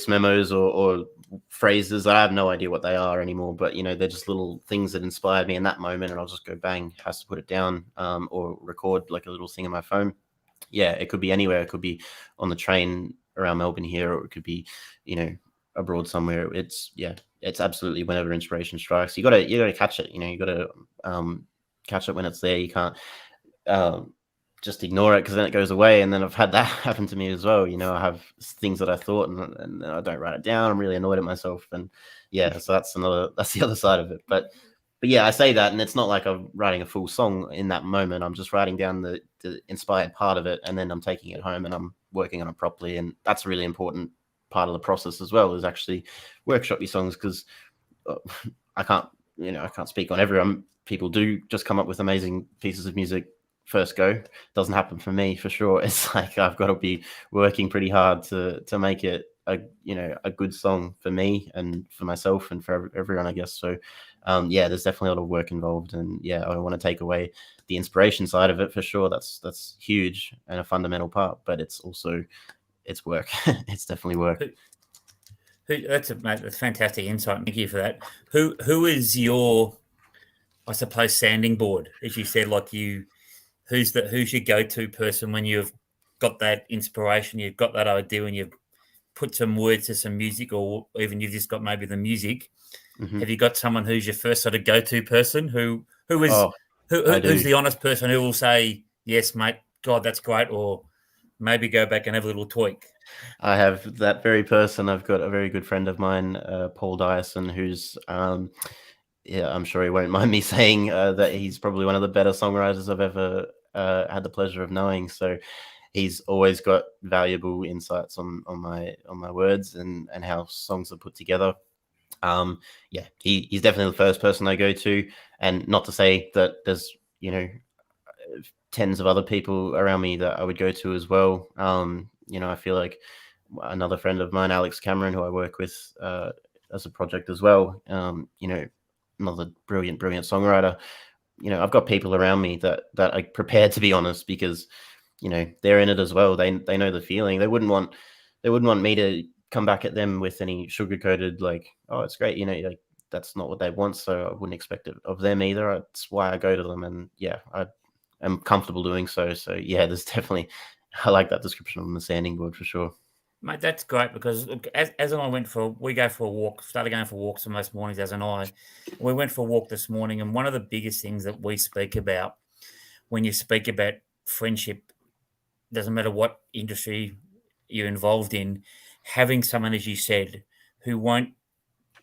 memos or phrases. I have no idea what they are anymore, but they're just little things that inspired me in that moment, and I'll just go bang, has to put it down, or record like a little thing on my phone. yeah, it could be anywhere. It could be on the train around Melbourne here, or it could be, you know, abroad somewhere. It's absolutely whenever inspiration strikes. You gotta catch it. You know, you gotta catch it when it's there. You can't just ignore it, because then it goes away. And then I've had that happen to me as well. You know, I have things that I thought and I don't write it down. I'm really annoyed at myself. And yeah, so that's the other side of it. But yeah, I say that, and it's not like I'm writing a full song in that moment. I'm just writing down the inspired part of it, and then I'm taking it home and I'm working on it properly. And that's a really important part of the process as well, is actually workshop your songs, because I can't speak on everyone. People do just come up with amazing pieces of music first go. Doesn't happen for me, for sure. It's like I've got to be working pretty hard to make it a good song for me and for myself and for everyone, I guess. So yeah, there's definitely a lot of work involved, and yeah, I don't want to take away the inspiration side of it, for sure. That's huge and a fundamental part, but it's also work. It's definitely work. That's fantastic insight. Thank you for that. Who is your, I suppose, sounding board, as you said? Like who's your go-to person when you've got that inspiration, you've got that idea, and you've put some words to some music, or even you've just got maybe the music? Mm-hmm. Have you got someone who's your first sort of go-to person? Who's the honest person who will say, yes, mate, God, that's great, or maybe go back and have a little tweak? I have that very person. I've got a very good friend of mine, Paul Dyson, who's I'm sure he won't mind me saying that he's probably one of the better songwriters I've ever had the pleasure of knowing. So he's always got valuable insights on my words and how songs are put together. Yeah, he's definitely the first person I go to, and not to say that there's tens of other people around me that I would go to as well. I feel like another friend of mine, Alex Cameron, who I work with as a project as well, another brilliant songwriter. I've got people around me that are prepared to be honest, because they're in it as well. They know the feeling. They wouldn't want me to come back at them with any sugar-coated, like, oh, it's great, like, that's not what they want, so I wouldn't expect it of them either. That's why I go to them, and yeah, I am comfortable doing so. So yeah, there's definitely, I like that description on the sounding board, for sure. Mate, that's great, because look, as and I we go for a walk, started going for walks most mornings, as and I. We went for a walk this morning, and one of the biggest things that we speak about when you speak about friendship, doesn't matter what industry you're involved in, having someone, as you said, who won't,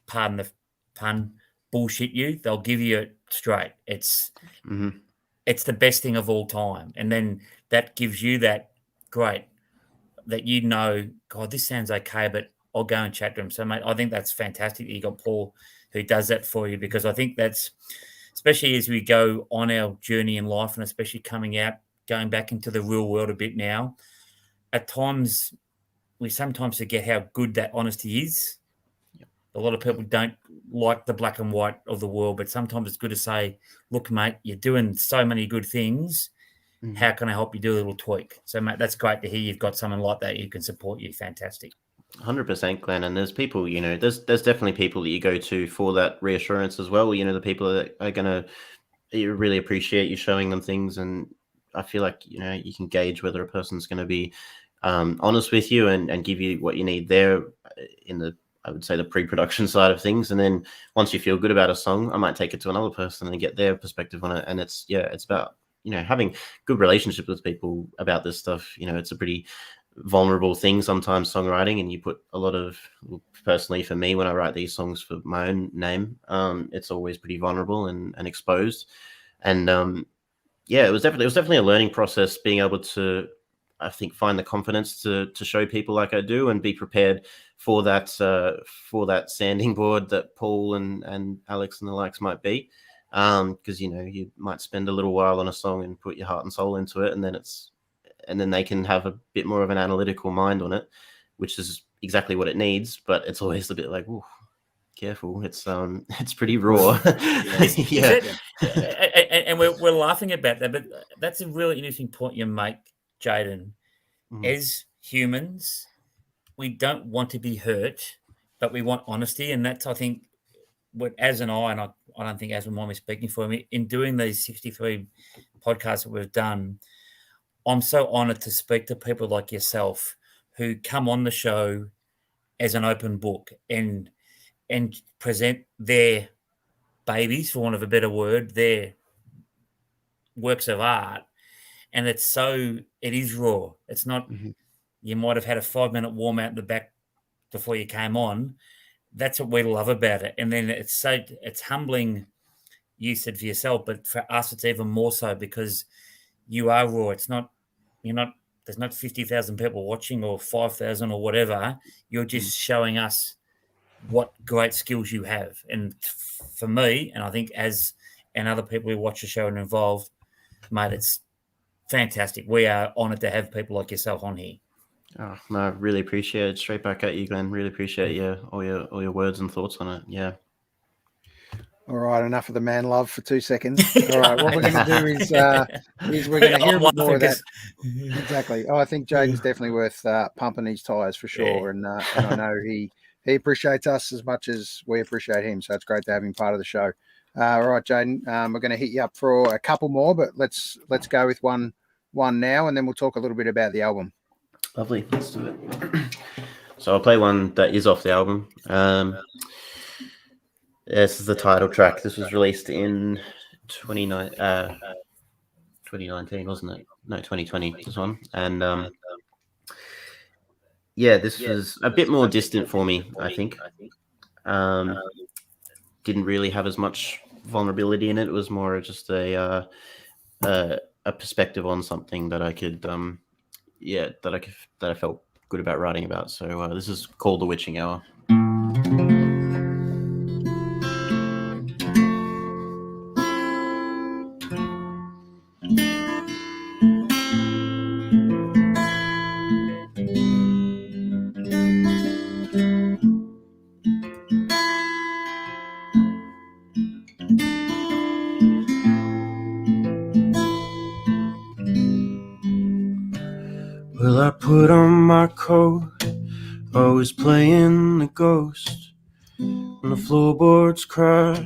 pardon the pun, bullshit you. They'll give you it straight. It's the best thing of all time. And then that gives you that great, that God, this sounds okay, but I'll go and chat to him. So, mate, I think that's fantastic that you got Paul who does that for you, because I think that's, especially as we go on our journey in life, and especially coming out, going back into the real world a bit now, at times we sometimes forget how good that honesty is. Yep. A lot of people don't like the black and white of the world, but sometimes it's good to say, look, mate, you're doing so many good things. Mm-hmm. How can I help you do a little tweak? So, mate, that's great to hear you've got someone like that who can support you. Fantastic. 100%, Glenn. And there's people, there's definitely people that you go to for that reassurance as well. The people that are going to really appreciate you showing them things. And I feel like, you can gauge whether a person's going to be honest with you and give you what you need there in the, I would say, the pre-production side of things. And then once you feel good about a song, I might take it to another person and get their perspective on it. And it's about, having good relationships with people about this stuff. It's a pretty vulnerable thing sometimes, songwriting, and you put a lot of, personally for me, when I write these songs for my own name, it's always pretty vulnerable and exposed. And it was definitely a learning process, being able to, I think, find the confidence to show people like I do, and be prepared for that sanding board that Paul and Alex and the likes might be. Because you might spend a little while on a song and put your heart and soul into it, and then they can have a bit more of an analytical mind on it, which is exactly what it needs. But it's always a bit like, ooh, careful. It's pretty raw. Yeah. And we're laughing about that, but that's a really interesting point you make, Jayden. As humans, we don't want to be hurt, but we want honesty, and that's, I think, what Az and I don't think Az will mind me speaking for me, in doing these 63 podcasts that we've done, I'm so honoured to speak to people like yourself who come on the show as an open book and present their babies, for want of a better word, their works of art. And it is raw. It's not, you might have had a 5-minute warm out in the back before you came on. That's what we love about it. And then it's humbling, you said for yourself, but for us, it's even more so because you are raw. There's not 50,000 people watching or 5,000 or whatever. You're just showing us what great skills you have. And for me, and I think and other people who watch the show and are involved, mate, it's fantastic. We are honoured to have people like yourself on here. Oh, no, I really appreciate it. Straight back at you, Glenn. Really appreciate all your words and thoughts on it. Yeah. All right, enough of the man love for 2 seconds. All right, what we're going to do is we're going to hear a bit more of that. Exactly. Oh, I think Jayden's definitely worth pumping his tyres for sure, and I know he appreciates us as much as we appreciate him. So it's great to have him part of the show. All right, Jayden, we're going to hit you up for a couple more, but let's go with one now, and then we'll talk a little bit about the album. Lovely, let's do it. So I'll play one that is off the album. This is the title track. This was released in 2019, wasn't it? No, 2020, this one. And this was a bit more distant for me, I think. Didn't really have as much vulnerability in it. It was more just a perspective on something that I could, that I felt good about writing about. So this is called The Witching Hour. Well, I put on my coat, always playing the ghost, and the floorboards cracked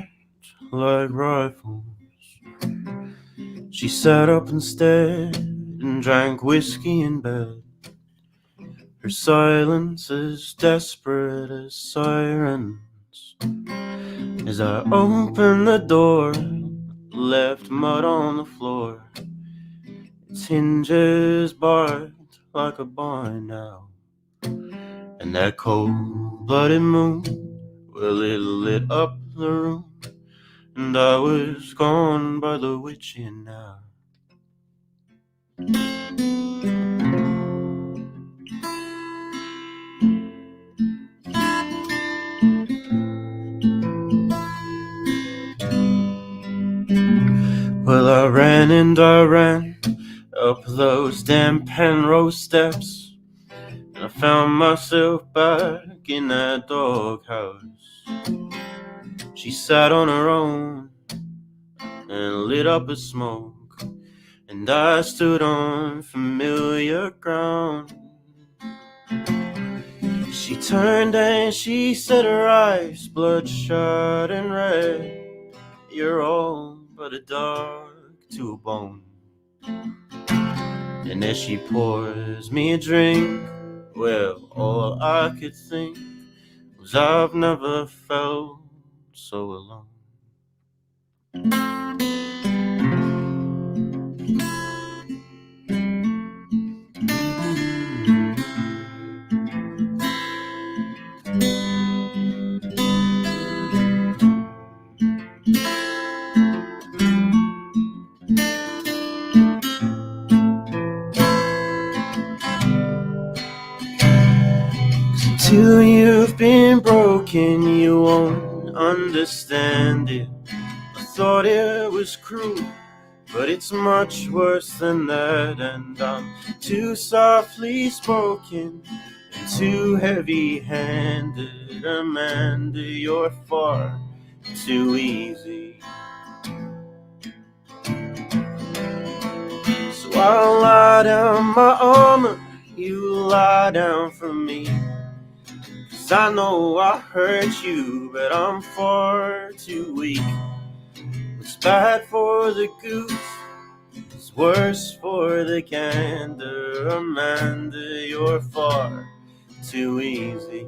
like rifles. She sat up instead and drank whiskey in bed. Her silence as desperate as sirens. As I opened the door, left mud on the floor. Its hinges barked like a barn now. And that cold-blooded moon, well, it lit up the room, and I was gone by the witching hour. Well, I ran and I ran up those damn Penrose steps, and I found myself back in that doghouse. She sat on her own and lit up a smoke, and I stood on familiar ground. She turned and she said, her eyes bloodshot and red, you're all but a dog to a bone. And as she pours me a drink, well, all I could think was I've never felt so alone. Till you've been broken, you won't understand it. I thought it was cruel, but it's much worse than that. And I'm too softly spoken and too heavy-handed. Amanda, you're far too easy. So I'll lie down my armor, you lie down for me. I know I hurt you, but I'm far too weak. What's bad for the goose is worse for the candor, Amanda, you're far too easy.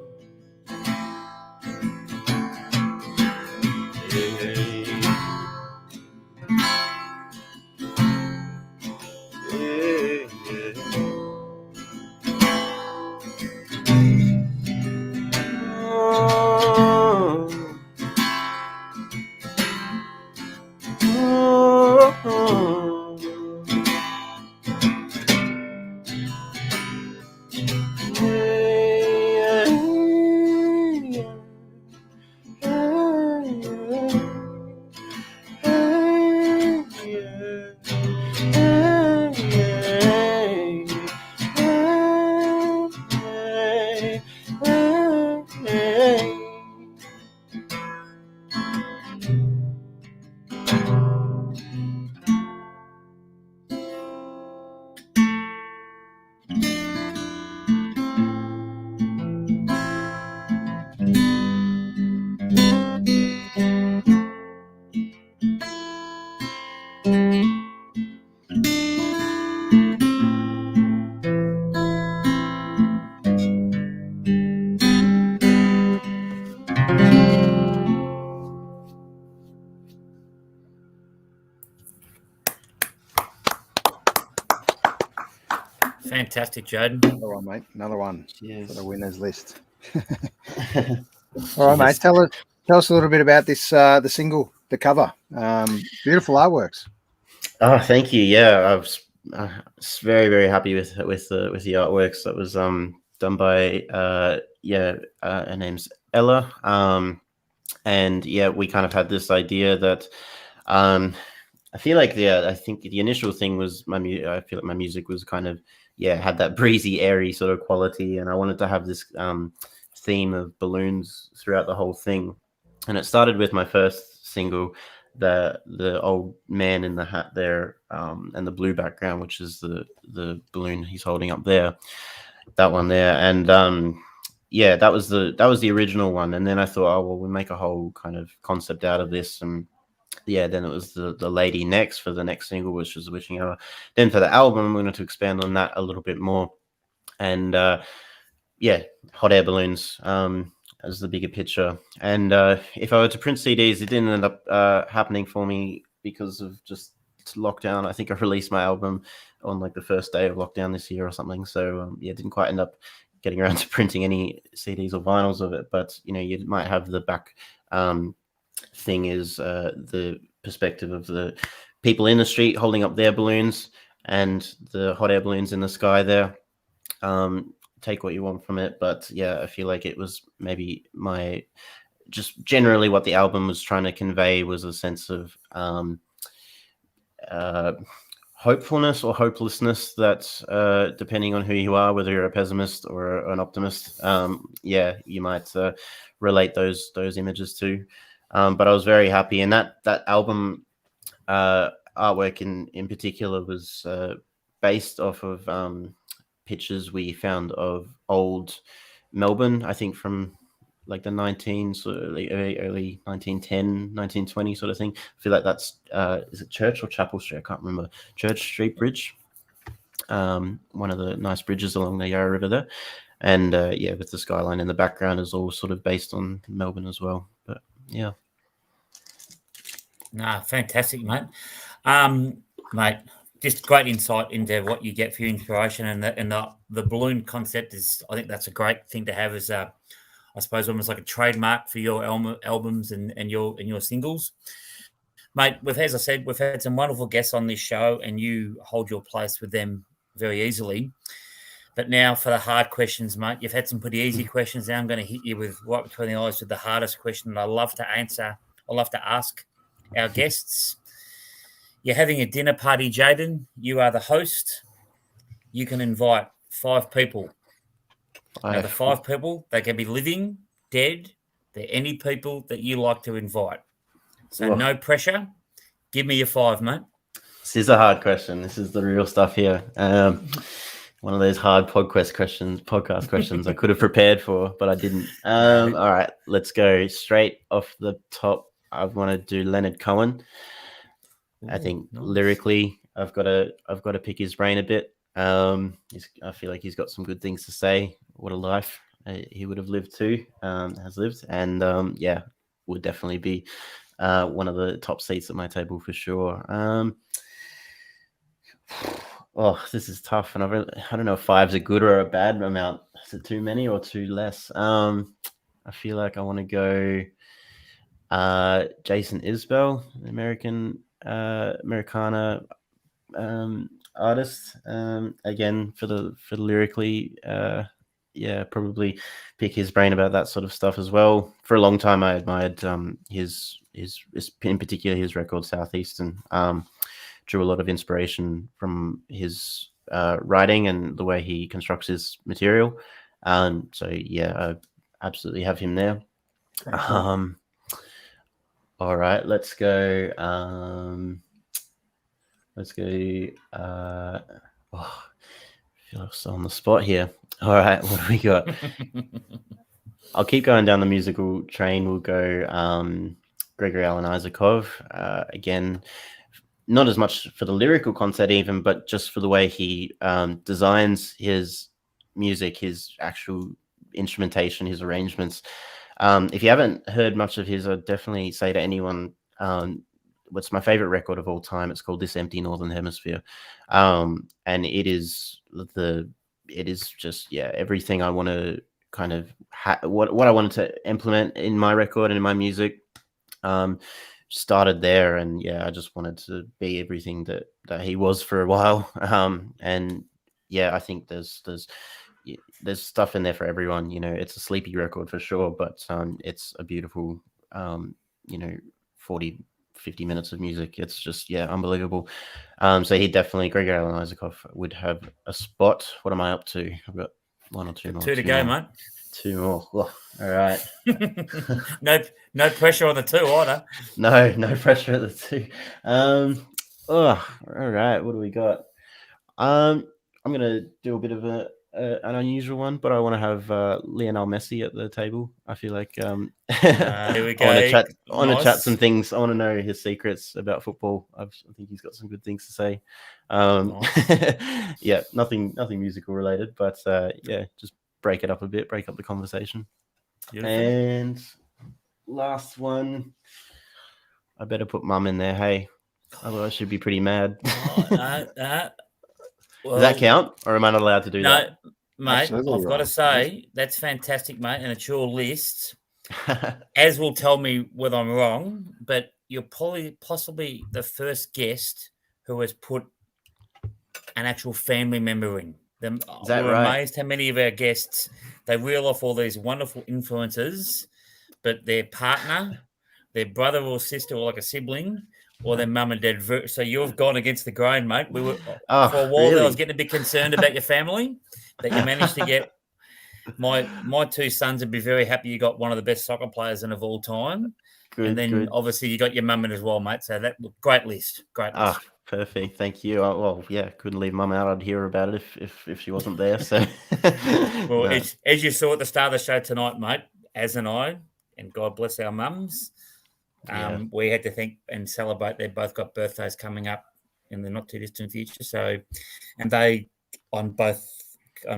Fantastic, Jayden. Another one, mate. Another one Cheers. for the winners list. All right, mate. Tell us a little bit about this, the single, the cover. Beautiful artworks. Oh, thank you. Yeah, I was very, very happy with the artworks. That was done by her name's Ella. And yeah, we kind of had this idea that I feel like I think the initial thing was I feel like my music was kind of had that breezy, airy sort of quality, and I wanted to have this theme of balloons throughout the whole thing. And it started with my first single, the old man in the hat there, and the blue background, which is the balloon he's holding up there, that one there. And that was the original one. And then I thought, oh well, we'll make a whole kind of concept out of this. And then it was the lady next for the next single, which was the Witching Hour. Then for the album, we wanted to expand on that a little bit more. And hot air balloons as the bigger picture. And if I were to print CDs, it didn't end up happening for me because of just lockdown. I think I released my album on like the first day of lockdown this year or something. So didn't quite end up getting around to printing any CDs or vinyls of it. But you might have the back thing is the perspective of the people in the street holding up their balloons and the hot air balloons in the sky there. Take what you want from it, but I feel like it was maybe just generally what the album was trying to convey was a sense of hopefulness or hopelessness that depending on who you are, whether you're a pessimist or an optimist, you might relate those images to. But I was very happy, and that album artwork in particular was based off of pictures we found of old Melbourne, I think from like the early 1910, 1920 sort of thing. I feel like that's is it Church or Chapel Street? I can't remember. Church Street Bridge, one of the nice bridges along the Yarra River there, and with the skyline in the background is all sort of based on Melbourne as well. But yeah. Nah, fantastic, mate. Mate, just great insight into what you get for your inspiration, and the balloon concept is. I think that's a great thing to have as I suppose almost like a trademark for your albums and your singles, mate. As I said, we've had some wonderful guests on this show, and you hold your place with them very easily. But now for the hard questions, mate. You've had some pretty easy questions. Now I'm going to hit you with right between the eyes with the hardest question that I love to answer. I love to ask our guests. You're having a dinner party, Jayden. You are the host. You can invite 5 people. Now, the 5 people, they can be living, dead. They're any people that you like to invite. So no pressure. Give me your 5, mate. This is a hard question. This is the real stuff here. One of those hard podcast questions I could have prepared for, but I didn't. All right, let's go straight off the top. I want to do Leonard Cohen. I think lyrically, I've got to pick his brain a bit. I feel like he's got some good things to say. What a life he would have lived too, has lived, and would definitely be one of the top seats at my table for sure. This is tough, and I don't know if 5's a good or a bad amount. Is it too many or too less? I feel like I want to go Jason Isbell, Americana artist. Again, for the lyrically, probably pick his brain about that sort of stuff as well. For a long time, I admired his in particular his record Southeastern. Drew a lot of inspiration from his writing and the way he constructs his material. So yeah, I absolutely have him there. All right, let's go. I feel like I'm still on the spot here. All right, what do we got? I'll keep going down the musical train. We'll go Gregory Alan Isakov. Again, not as much for the lyrical concept even, but just for the way he designs his music, his actual instrumentation, his arrangements. If you haven't heard much of his, I'd definitely say to anyone, what's my favorite record of all time? It's called This Empty Northern Hemisphere. And it is just, everything I want to kind of, what I wanted to implement in my record and in my music. Started there, and I just wanted to be everything that he was for a while. And I think there's stuff in there for everyone. It's a sleepy record for sure, but it's a beautiful 40-50 minutes of music. It's just unbelievable. So he definitely, Gregory Alan Isakov, would have a spot. What am I up to? I've got one or two more. Two to go, mate. Two more. Oh, all right. No pressure on the two either. No pressure at the two. All right. What do we got? I'm gonna do a bit of an unusual one, but I want to have Lionel Messi at the table. I feel like here we go. I want to chat some things. I want to know his secrets about football. I think he's got some good things to say. Nice. Nothing musical related, but just break it up a bit, break up the conversation. Beautiful. And last one, I better put Mum in there. Hey, otherwise she'd be pretty mad. Well, does that count, or am I not allowed to do that? No, mate. Absolutely I've got to say that's fantastic, mate, and it's your list. As will tell me whether I'm wrong, but you're possibly the first guest who has put an actual family member in. Is that we're right? amazed how many of our guests, they reel off all these wonderful influences, but their partner, their brother or sister, or like a sibling, or their mum and dad. So you've gone against the grain, mate. We were for a while there, I was getting a bit concerned about your family, that you managed to get my two sons would be very happy you got one of the best soccer players in of all time. Good, and then obviously you got your mum in as well, mate. So that great list. Perfect. Thank you. Couldn't leave Mum out. I'd hear about it if she wasn't there. So, well, no. As you saw at the start of the show tonight, mate, Az and I, and God bless our mums, we had to think and celebrate. They both got birthdays coming up in the not too distant future. So, and they on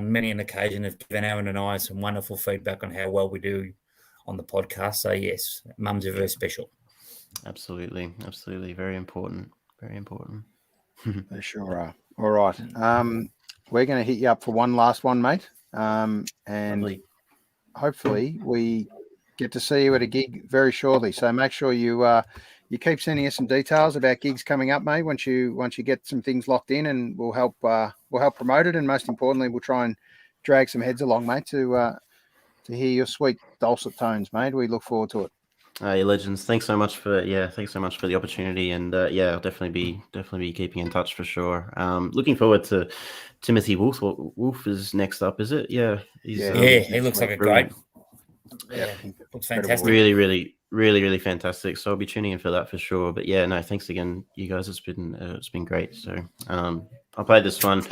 many an occasion have given Aaron and I some wonderful feedback on how well we do on the podcast. So yes, mums are very special. Absolutely, very important. Very important. They sure are. All right. We're going to hit you up for one last one, mate. And lovely. Hopefully we get to see you at a gig very shortly. So make sure you keep sending us some details about gigs coming up, mate. Once you get some things locked in, and we'll help promote it. And most importantly, we'll try and drag some heads along, mate, to hear your sweet dulcet tones, mate. We look forward to it. You legends. Thanks so much for the opportunity, and I'll definitely be keeping in touch for sure. Looking forward to Timothy Wolf. Wolf is next up, is it? Yeah, he looks like a great. Yeah, looks fantastic. Really fantastic. So I'll be tuning in for that for sure. But thanks again, you guys. It's been great. So I'll play this one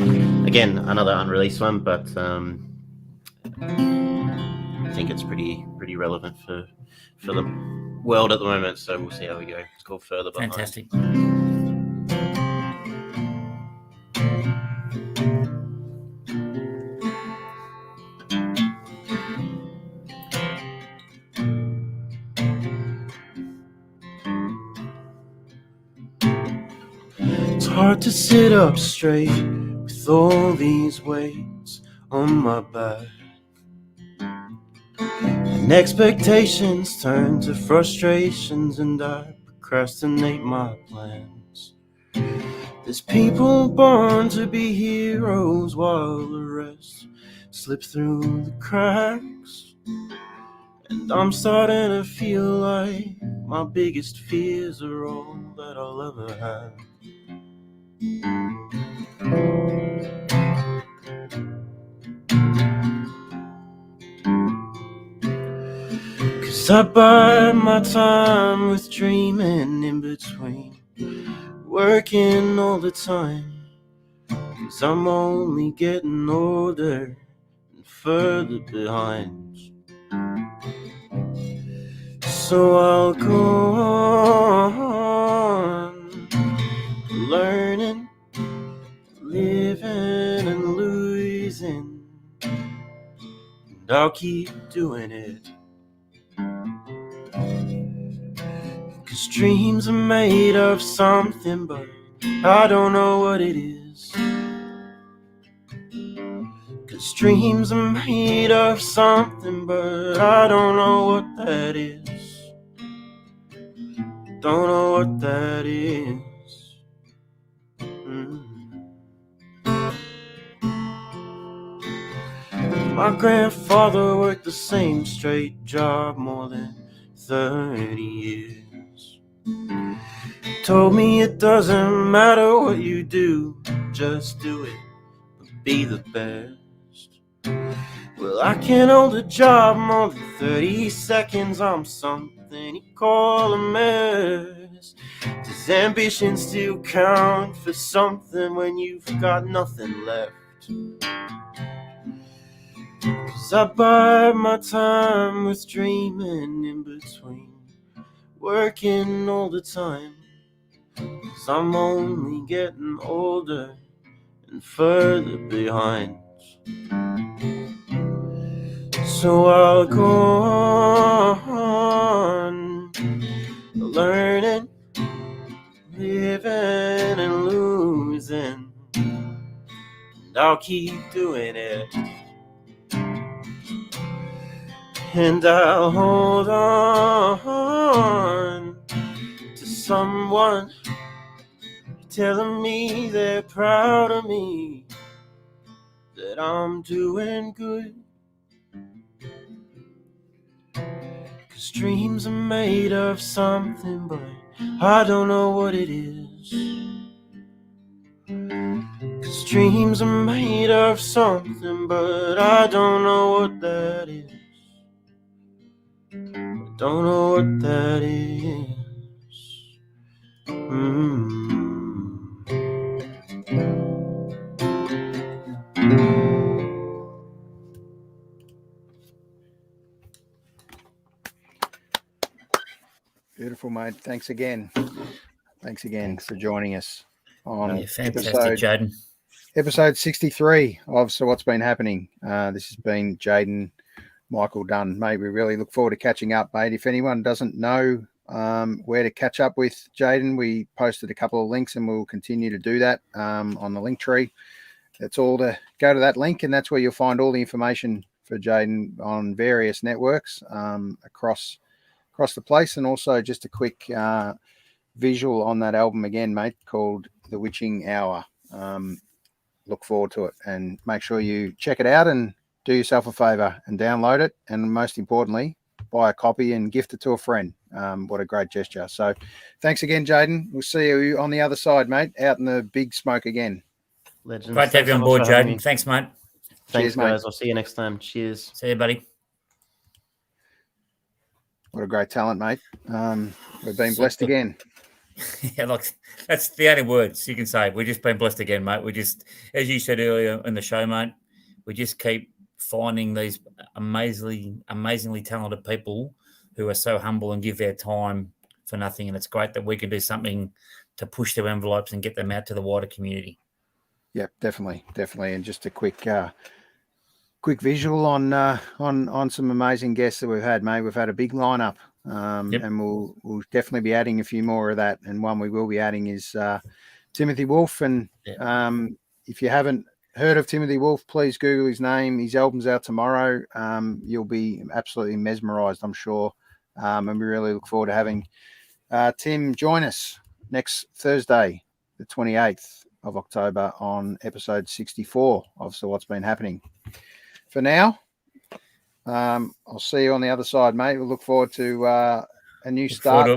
again, another unreleased one, but I think it's pretty relevant for the world at the moment, so we'll see how we go. It's called Further Behind. Fantastic. hard to sit up straight with all these weights on my back. And expectations turn to frustrations, and I procrastinate my plans. There's people born to be heroes while the rest slip through the cracks. And I'm starting to feel like my biggest fears are all that I'll ever have. Cause I bide my time with dreaming in between, working all the time. Cause I'm only getting older and further behind. So I'll go on learning, living and losing, and I'll keep doing it. Cause dreams are made of something, but I don't know what it is. Cause dreams are made of something, but I don't know what that is. Don't know what that is. My grandfather worked the same straight job more than 30 years. He told me it doesn't matter what you do, just do it, but be the best. Well, I can't hold a job more than 30 seconds. I'm something you call a mess. Does ambition still count for something when you've got nothing left? Cause I bide my time with dreaming in between, working all the time. Cause I'm only getting older and further behind. So I'll go on learning, living and losing, and I'll keep doing it. And I'll hold on to someone telling me they're proud of me, that I'm doing good. Cause dreams are made of something, but I don't know what it is. Cause dreams are made of something, but I don't know what that is. I don't know what that is. Beautiful, mate. Thanks again. Thanks for joining us on fantastic, Jayden. Episode 63 of So What's Been Happening. This has been Jayden Michael Dunne. Mate, we really look forward to catching up, mate. If anyone doesn't know where to catch up with Jayden, we posted a couple of links and we'll continue to do that on the link tree. That's all to go to that link, and that's where you'll find all the information for Jayden on various networks across the place, and also just a quick visual on that album again, mate, called The Witching Hour. Look forward to it, and make sure you check it out and do yourself a favor and download it, and most importantly, buy a copy and gift it to a friend. What a great gesture. So thanks again, Jayden. We'll see you on the other side, mate, out in the big smoke again. Legends. Great to have you on board, Jayden. Thanks, mate. Thanks, Cheers, guys. mate. I'll see you next time. Cheers. See you, buddy. What a great talent, mate. We've been blessed again. Yeah, look, that's the only words you can say. We've just been blessed again, mate. We just, as you said earlier in the show, mate, we just keep finding these amazingly talented people who are so humble and give their time for nothing. And it's great that we can do something to push their envelopes and get them out to the wider community. Yeah, definitely. And just a quick visual on some amazing guests that we've had, mate. We've had a big lineup, and we'll definitely be adding a few more of that. And one we will be adding is Timothy Wolf. And if you haven't heard of Timothy Wolf, please Google his name. His album's out tomorrow. You'll be absolutely mesmerised, I'm sure. And we really look forward to having Tim join us next Thursday, the 28th of October, on episode 64 of So What's Been Happening. For now, I'll see you on the other side, mate. We'll look forward to a new start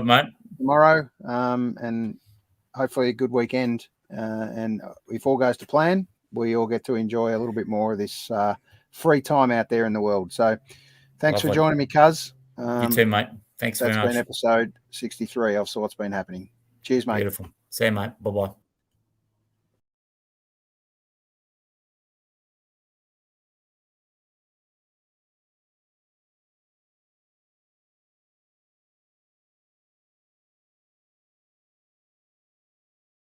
tomorrow, and hopefully a good weekend. And if all goes to plan, we all get to enjoy a little bit more of this free time out there in the world. So thanks for joining me, Cuz. You too, mate. Thanks very much. That's been episode 63 of So What's Been Happening. Cheers, mate. Beautiful. See you, mate. Bye-bye.